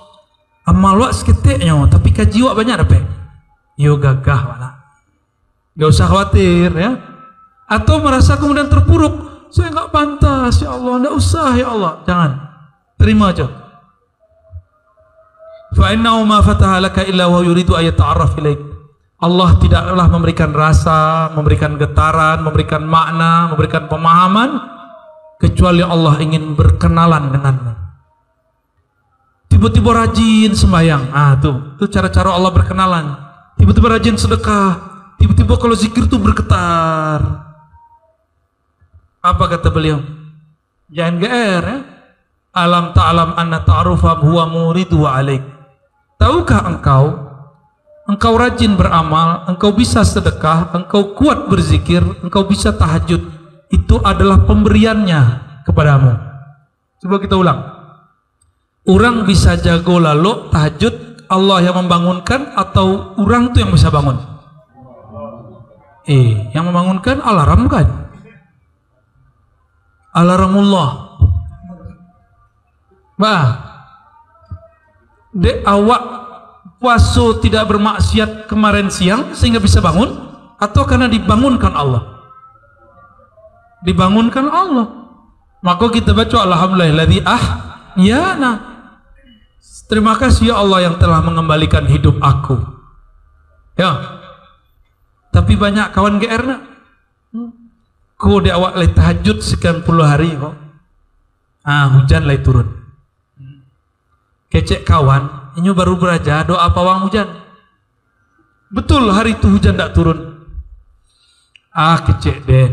Amal wak seketiknya, tapi kaji wak banyak dapat. Yo gagah wala. Gak usah khawatir ya. Atau merasa kemudian terpuruk, saya nggak pantas ya Allah, nggak usah ya Allah. Jangan. Terima aja. Fa'innahu ma fataha laka illa wa yuridu ayat ta'arraf ilaik. Allah tidaklah memberikan rasa, memberikan getaran, memberikan makna, memberikan pemahaman, kecuali Allah ingin berkenalan denganmu. Tiba-tiba rajin sembahyang, tuh cara-cara Allah berkenalan. Tiba-tiba rajin sedekah, tiba-tiba kalau zikir tuh bergetar. Apa kata beliau? Jangan GR ya. Alam ta'alam anna ta'arufa huwa muridu wa alaik. Tahukah engkau rajin beramal, engkau bisa sedekah, engkau kuat berzikir, engkau bisa tahajud, itu adalah pemberiannya kepadamu. Coba kita ulang. Orang bisa jago lalu tahajud, Allah yang membangunkan atau orang itu yang bisa bangun? Yang membangunkan alarm kan? Alarmullah. Dek awak puasa tidak bermaksiat kemarin siang sehingga bisa bangun, atau karena dibangunkan Allah? Dibangunkan Allah. Maka kita baca alhamdulillahilladzi ahyana. Terima kasih ya Allah yang telah mengembalikan hidup aku. Ya. Tapi banyak kawan GR nak. Kau di awak lay tahajud sekian puluh hari kok. Hujan lay turun. Kecek kawan, ini baru beraja doa pawang hujan. Betul hari itu hujan tak turun. Kecek deh.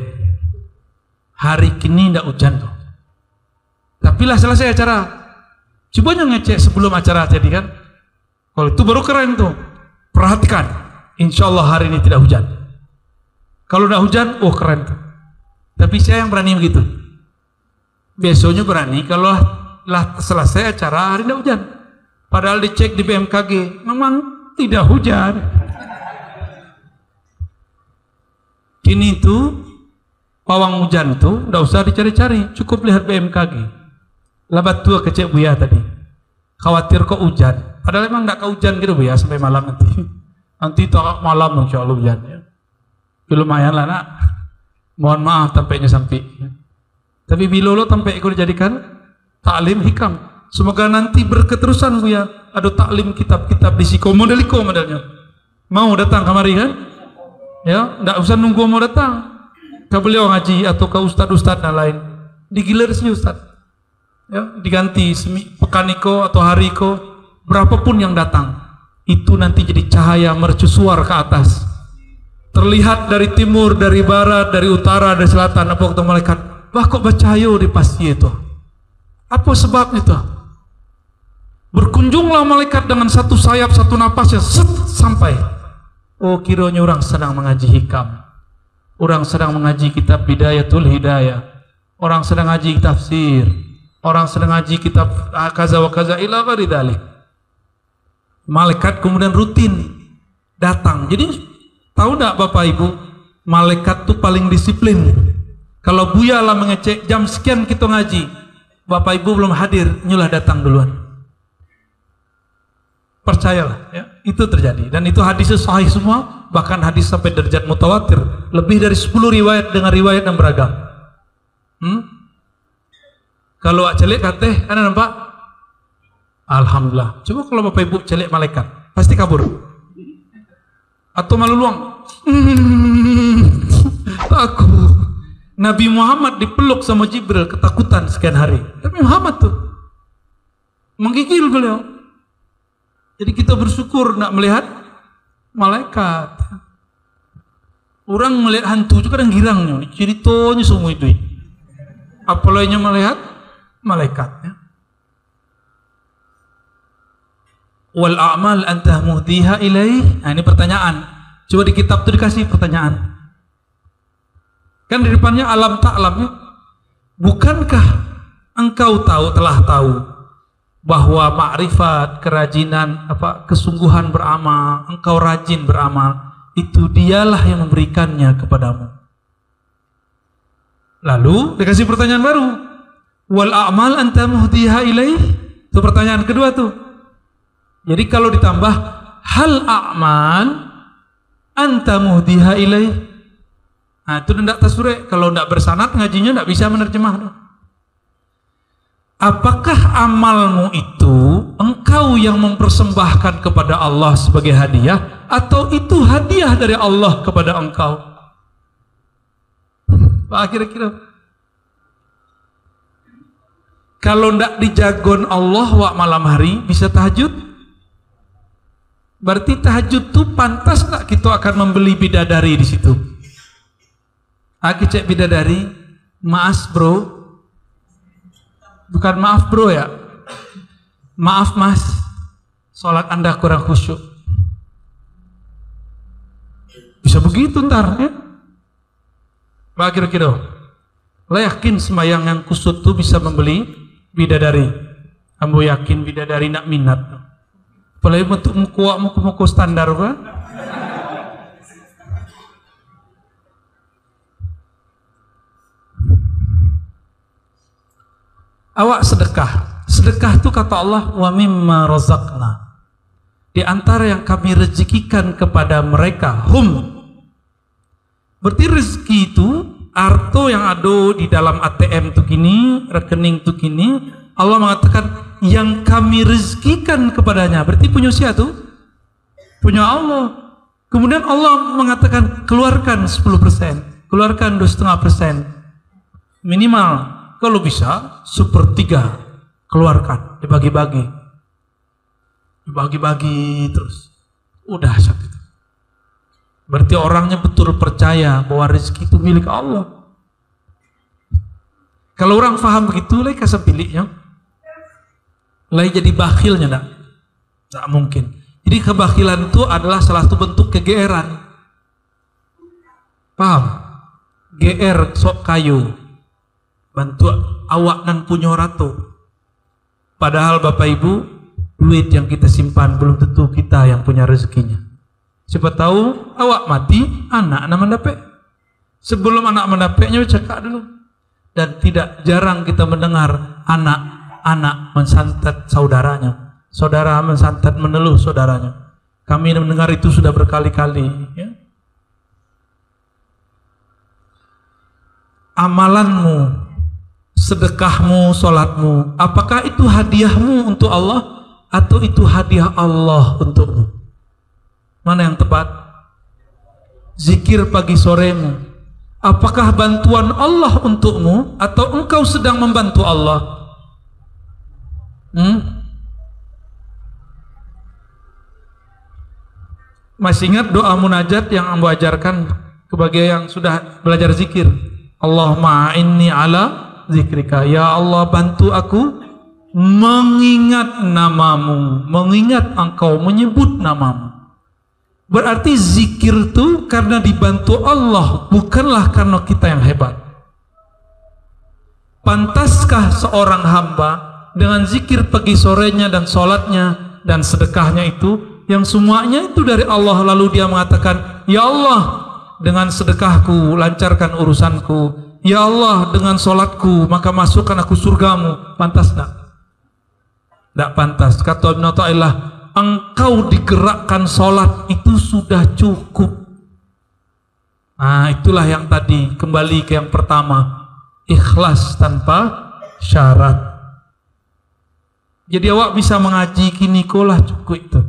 Hari kini tak hujan tuh. Tapi lah selesai acara. Coba ngecek sebelum acara jadi kan. Kalau itu baru keren tuh. Perhatikan, insya Allah hari ini tidak hujan. Kalau tidak hujan, oh keren tuh. Tapi saya yang berani begitu. Besoknya berani kalau lah selesai acara hari tidak hujan. Padahal dicek di BMKG, memang tidak hujan. Kini tuh pawang hujan tuh tidak usah dicari-cari, cukup lihat BMKG. Labat tua kecek Buya tadi. Khawatir kok hujan. Padahal emang tidak hujan gitu Buya sampai malam nanti. Nanti tak malam insya Allah hujan. Ya. Lumayan lah nak. Mohon maaf tampaknya sampai. Tapi bila lo sampai ikut dijadikan taklim hikam. Semoga nanti berketerusan Buya. Ada taklim kitab-kitab di Siko modelnya. Mau datang kemari kan? Ya, tidak usah nunggu mau datang. Ke beliau ngaji atau ke ustad-ustad yang lain. Digilir sih ustad. Ya, diganti pekaniko atau hariko, berapapun yang datang. Itu nanti jadi cahaya mercusuar ke atas. Terlihat dari timur, dari barat, dari utara, dari selatan. Apa kata malaikat? Wah kok bercahaya di pasti itu? Apa sebabnya itu? Berkunjunglah malaikat dengan satu sayap, satu napasnya, sampai. Oh kiranya orang sedang mengaji hikam. Orang sedang mengaji kitab Bidayatul Hidayah. Orang sedang ngaji tafsir. Orang sedang ngaji kitab kaza wa kaza ila ghairi dzalik. Malaikat kemudian rutin datang. Jadi tahu enggak Bapak Ibu, malaikat itu paling disiplin. Kalau Buya lah mengecek jam sekian kita ngaji, Bapak Ibu belum hadir, nyulah datang duluan. Percayalah, ya, itu terjadi. Dan itu hadisnya sahih semua, bahkan hadis sampai derajat mutawatir. Lebih dari 10 riwayat dengan riwayat yang beragam. Kalau celek kateh, ada nampak? Alhamdulillah. Coba kalau Bapak Ibu celek malaikat, pasti kabur. Atau malu luang. Takut. Nabi Muhammad dipeluk sama Jibril, ketakutan sekian hari. Tapi Muhammad tuh menggigil beliau. Jadi kita bersyukur nak melihat malaikat. Orang melihat hantu juga kadang girangnya, ceritanya semua itu. Apalagi melihat malaikatnya. Wal a'mal anta muhdiha ilaih. Nah, ini pertanyaan. Coba di kitab itu dikasih pertanyaan. Kan di depannya alam ta'lam. Bukankah engkau telah tahu bahwa makrifat, kerajinan, kesungguhan beramal, engkau rajin beramal, itu dialah yang memberikannya kepadamu. Lalu dikasih pertanyaan baru. Wal a'mal anta muhdiha ilaih. Itu pertanyaan kedua tuh. Jadi kalau ditambah hal a'mal anta muhdiha ilaih. Nah, itu tidak tasure. Kalau tidak bersanad ngajinya tidak bisa menerjemah. Apakah amalmu itu engkau yang mempersembahkan kepada Allah sebagai hadiah, atau itu hadiah dari Allah kepada engkau? Pak kira-kira kalau ndak dijagon Allah wak malam hari bisa tahajud? Berarti tahajud tuh pantas nggak kita akan membeli bidadari di situ? Aku cek bidadari, maaf bro, bukan maaf bro ya, maaf mas, sholat anda kurang khusyuk. Bisa begitu ntar ya? Pak kira-kira, lo yakin sembahyang yang kusut tuh bisa membeli bidadari? Kamu yakin bidadari nak minat? Apalagi bentuk muka standar kan? Awak sedekah. Sedekah itu kata Allah wa mimma razaqna. Di antara yang kami rezekikan kepada mereka Berarti rezeki itu arto yang ada di dalam ATM tuh gini, rekening tuh gini. Allah mengatakan yang kami rezekikan kepadanya. Berarti punya siapa tuh? Punya Allah. Kemudian Allah mengatakan keluarkan 10%, keluarkan 2,5%. Minimal. Kalau bisa 1/3 keluarkan, dibagi-bagi terus. Udah satu itu. Berarti orangnya betul percaya bahwa rezeki itu milik Allah. Kalau orang paham begitu, lagi kasih pilihnya, lagi jadi bakhilnya enggak mungkin. Jadi kebakilan itu adalah salah satu bentuk kegeeran. Paham? GR sok kayu, bantu awak nan punya ratu. Padahal Bapak Ibu, duit yang kita simpan belum tentu kita yang punya rezekinya. Siapa tahu awak mati, anak mendapat. Sebelum anak mendapatnya cekak dulu. Dan tidak jarang kita mendengar anak mensantet saudaranya, saudara mensantet meneluh saudaranya. Kami mendengar itu sudah berkali-kali. Ya. Amalanmu, sedekahmu, sholatmu, apakah itu hadiahmu untuk Allah atau itu hadiah Allah untukmu? Mana yang tepat? Zikir pagi soremu, apakah bantuan Allah untukmu atau engkau sedang membantu Allah? Masih ingat doa munajat yang Ambo ajarkan kepada yang sudah belajar zikir? Allahumma inni ala zikrika, ya Allah bantu aku mengingat namamu, mengingat engkau, menyebut namamu. Berarti zikir itu karena dibantu Allah, bukanlah karena kita yang hebat. Pantaskah seorang hamba dengan zikir pagi sorenya dan sholatnya dan sedekahnya itu, yang semuanya itu dari Allah, lalu dia mengatakan, ya Allah, dengan sedekahku lancarkan urusanku, ya Allah dengan sholatku maka masukkan aku surgamu. Pantas tak? Tidak pantas. Kata Ibnu Athaillah, engkau digerakkan sholat itu sudah cukup. Nah itulah yang tadi, kembali ke yang pertama, ikhlas tanpa syarat. Jadi awak bisa mengaji kini kolah cukup itu,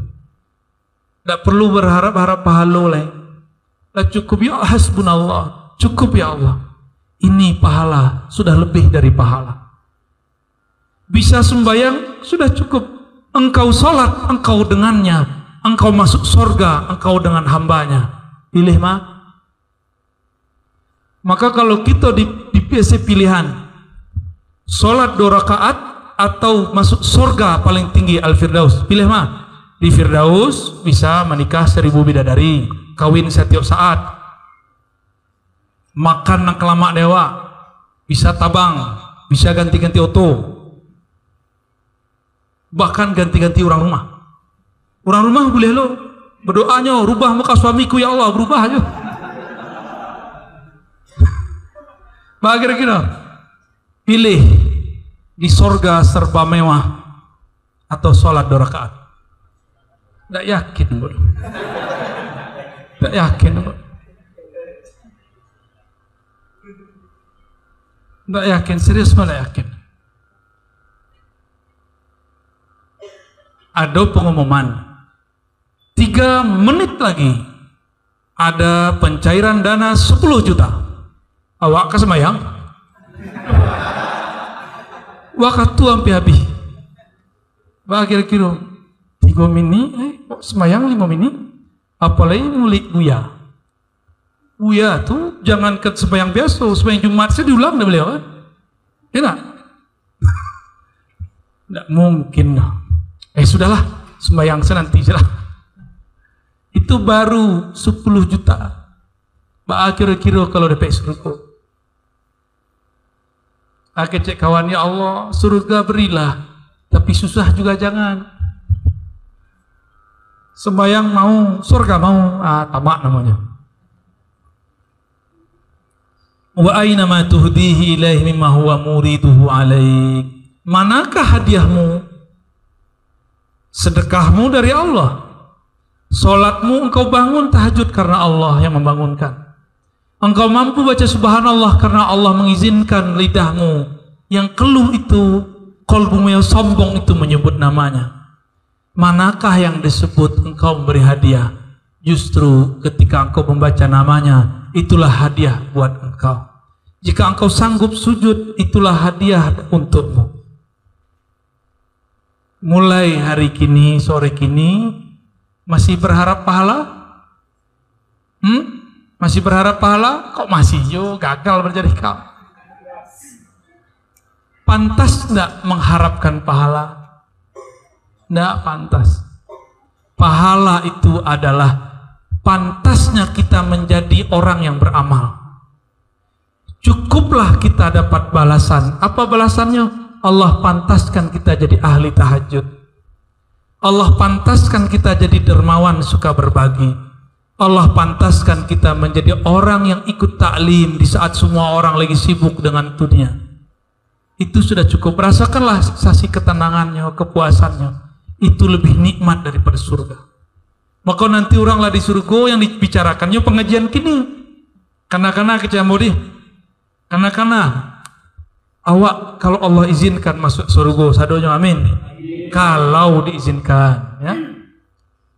tidak perlu berharap-harap pahala lain. Lah cukup ya hasbunallah, cukup ya Allah, ini pahala, sudah lebih dari pahala. Bisa sembahyang sudah cukup. Engkau sholat, engkau dengannya, engkau masuk surga, engkau dengan hambanya. Pilih mah. Maka kalau kita dipilih pilihan sholat 2 rakaat atau masuk surga paling tinggi Al-Firdaus, pilih mah. Di Firdaus bisa menikah 1000 bidadari, kawin setiap saat, makan nang kelamak dewa, bisa tabang, bisa ganti-ganti oto, bahkan ganti-ganti orang rumah. Orang rumah boleh lo berdoanya, rubah muka suamiku ya Allah, berubah aja. Kira-kira pilih di sorga serba mewah atau sholat 2 rakaat. Tidak yakin, bro. Tidak yakin, bro. Tidak yakin, serius malah yakin. Ada pengumuman 3 menit lagi ada pencairan dana 10 juta. Awak kesembayang? Waktu hampir habis. Kira-kira 3 menit, kok sembayang 5 menit? Apalagi ngulik buya. Buya tuh jangan ke sembahyang biasa, sembahyang Jumat saya diulang dah beliau kan? Ya tak? Tidak mungkin. Sudahlah, sembahyang senanti saja. Itu baru 10 juta. Kira-kira kalau dapat surga. Cek kawan, ya Allah surga berilah, tapi susah juga jangan. Sembahyang mau, surga mau, tamak namanya. Wa aina ma tuhdihi ilaihi mimma huwa muriduhu alaik. Manakah hadiahmu? Sedekahmu dari Allah. Salatmu engkau bangun tahajud karena Allah yang membangunkan. Engkau mampu baca subhanallah karena Allah mengizinkan lidahmu yang keluh itu, qalbumu yang sombong itu menyebut namanya. Manakah yang disebut engkau memberi hadiah? Justru ketika engkau membaca namanya, itulah hadiah buat engkau. Jika engkau sanggup sujud, itulah hadiah untukmu. Mulai hari kini, sore kini, masih berharap pahala? Masih berharap pahala? Kok masih gagal menjadi kau? Pantas tidak mengharapkan pahala? Tidak pantas. Pahala itu adalah pantasnya kita menjadi orang yang beramal. Cukuplah kita dapat balasan. Apa balasannya? Allah pantaskan kita jadi ahli tahajud. Allah pantaskan kita jadi dermawan, suka berbagi. Allah pantaskan kita menjadi orang yang ikut taklim di saat semua orang lagi sibuk dengan dunia. Itu sudah cukup. Rasakanlah sensasi ketenangannya, kepuasannya. Itu lebih nikmat daripada surga. Maka nanti oranglah di surga yang dibicarakannya pengajian kini. Kana-kana kecambodi. Kana-kana. Awak kalau Allah izinkan masuk surga, sadonya amin. Kalau diizinkan, ya.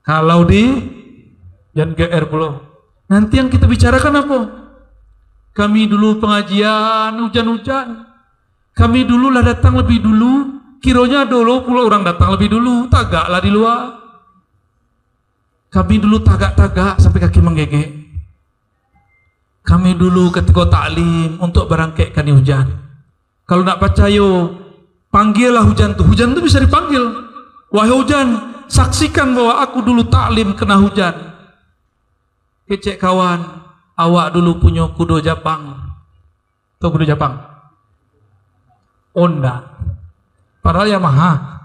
Kalau jangan GR pula. Nanti yang kita bicarakan apa? Kami dulu pengajian hujan-hujan. Kami dulu lah datang lebih dulu. Kiranya dulu pula orang datang lebih dulu, tagaklah di luar. Kami dulu tagak-tagak sampai kaki menggigit. Kami dulu ketika taklim untuk berangkaikan hujan. Kalau nak percaya, panggillah hujan tu. Hujan tu bisa dipanggil. Wahai hujan, saksikan bahwa aku dulu taklim kena hujan. Kecek kawan, awak dulu punya kudo Jepang. Tahu kudo Jepang? Honda. Padahal Yamaha.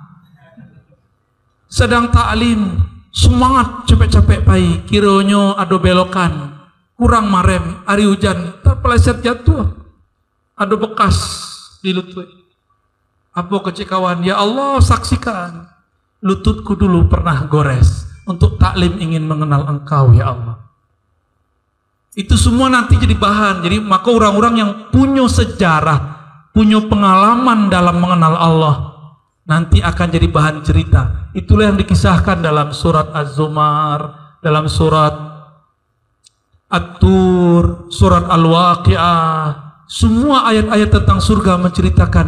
Sedang taklim, semangat capek-capek pai, kiranya ada belokan, kurang marem, hari hujan, terpeleset jatuh, ada bekas di lutut. Apa kecik kawan? Ya Allah, saksikan, lututku dulu pernah gores untuk taklim ingin mengenal Engkau, ya Allah. Itu semua nanti jadi bahan. Jadi maka orang-orang yang punya sejarah, punya pengalaman dalam mengenal Allah, nanti akan jadi bahan cerita. Itulah yang dikisahkan dalam surat Az-Zumar, dalam surat At-Tur, surat Al-Waqi'ah. Semua ayat-ayat tentang surga menceritakan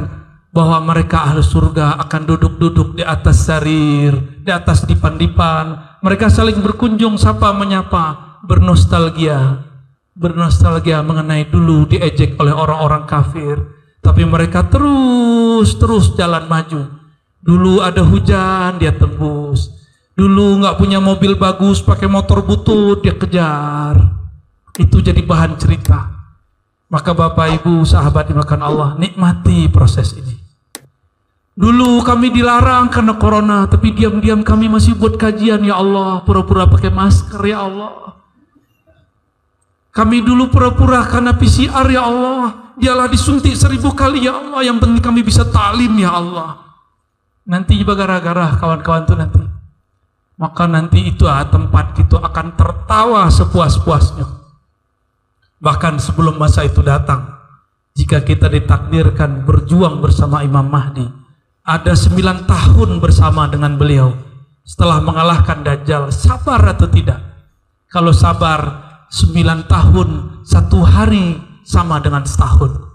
bahwa mereka ahli surga akan duduk-duduk di atas sarir, di atas dipan-dipan. Mereka saling berkunjung, sapa menyapa, bernostalgia mengenai dulu diejek oleh orang-orang kafir. Tapi mereka terus jalan maju. Dulu ada hujan, dia tembus. Dulu nggak punya mobil bagus, pakai motor butut, dia kejar. Itu jadi bahan cerita. Maka Bapak Ibu sahabat dimakan Allah, nikmati proses ini. Dulu kami dilarang karena corona, tapi diam-diam kami masih buat kajian, ya Allah. Pura-pura pakai masker, ya Allah. Kami dulu pura-pura karena PCR, ya Allah. Dialah disuntik 1000 kali, ya Allah. Yang penting kami bisa taklim, ya Allah. Nanti juga gara-gara kawan-kawan itu nanti. Maka nanti itu tempat kita akan tertawa sepuas-puasnya. Bahkan sebelum masa itu datang, jika kita ditakdirkan berjuang bersama Imam Mahdi, ada 9 tahun bersama dengan beliau. Setelah mengalahkan Dajjal, sabar atau tidak? Kalau sabar, 9 tahun, 1 hari sama dengan setahun.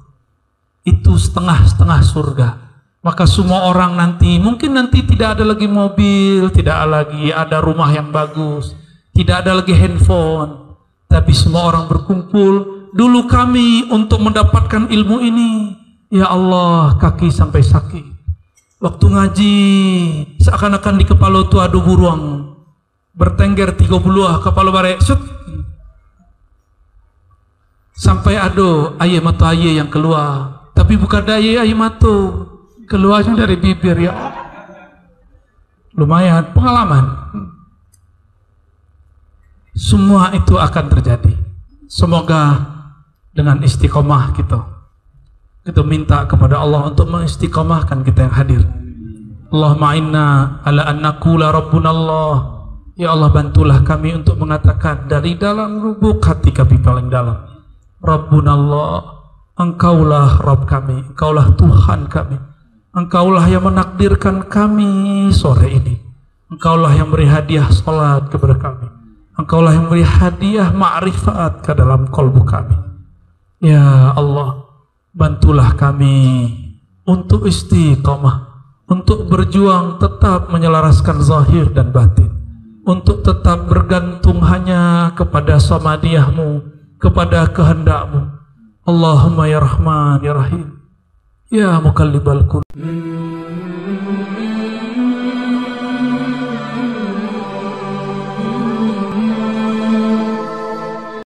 Itu setengah-setengah surga. Maka semua orang nanti, mungkin nanti tidak ada lagi mobil, tidak lagi ada rumah yang bagus, tidak ada lagi handphone, tapi semua orang berkumpul. Dulu kami untuk mendapatkan ilmu ini, ya Allah, kaki sampai sakit. Waktu ngaji, seakan-akan di kepala itu ada buruang, bertengger 30 kepala barek, sampai ada air mata air yang keluar, tapi bukan air mata, keluarnya dari bibir, ya. Lumayan pengalaman. Semua itu akan terjadi. Semoga dengan istiqomah kita minta kepada Allah untuk mengistiqomahkan kita yang hadir. Allahumma inna ala an naqula rabbuna Allah. Ya Allah, bantulah kami untuk mengatakan dari dalam lubuk hati kami paling dalam, Rabbuna Allah, Engkaulah Rabb kami, Engkaulah Tuhan kami, Engkaulah yang menakdirkan kami sore ini, Engkaulah yang beri hadiah salat kepada kami, Engkaulah yang beri hadiah ma'rifat ke dalam kalbu kami. Ya Allah, bantulah kami untuk istiqamah, untuk berjuang tetap menyelaraskan zahir dan batin, untuk tetap bergantung hanya kepada samadiyahmu, kepada kehendakmu. Allahumma ya Rahman ya Rahim, ya Muqallibal Qulub.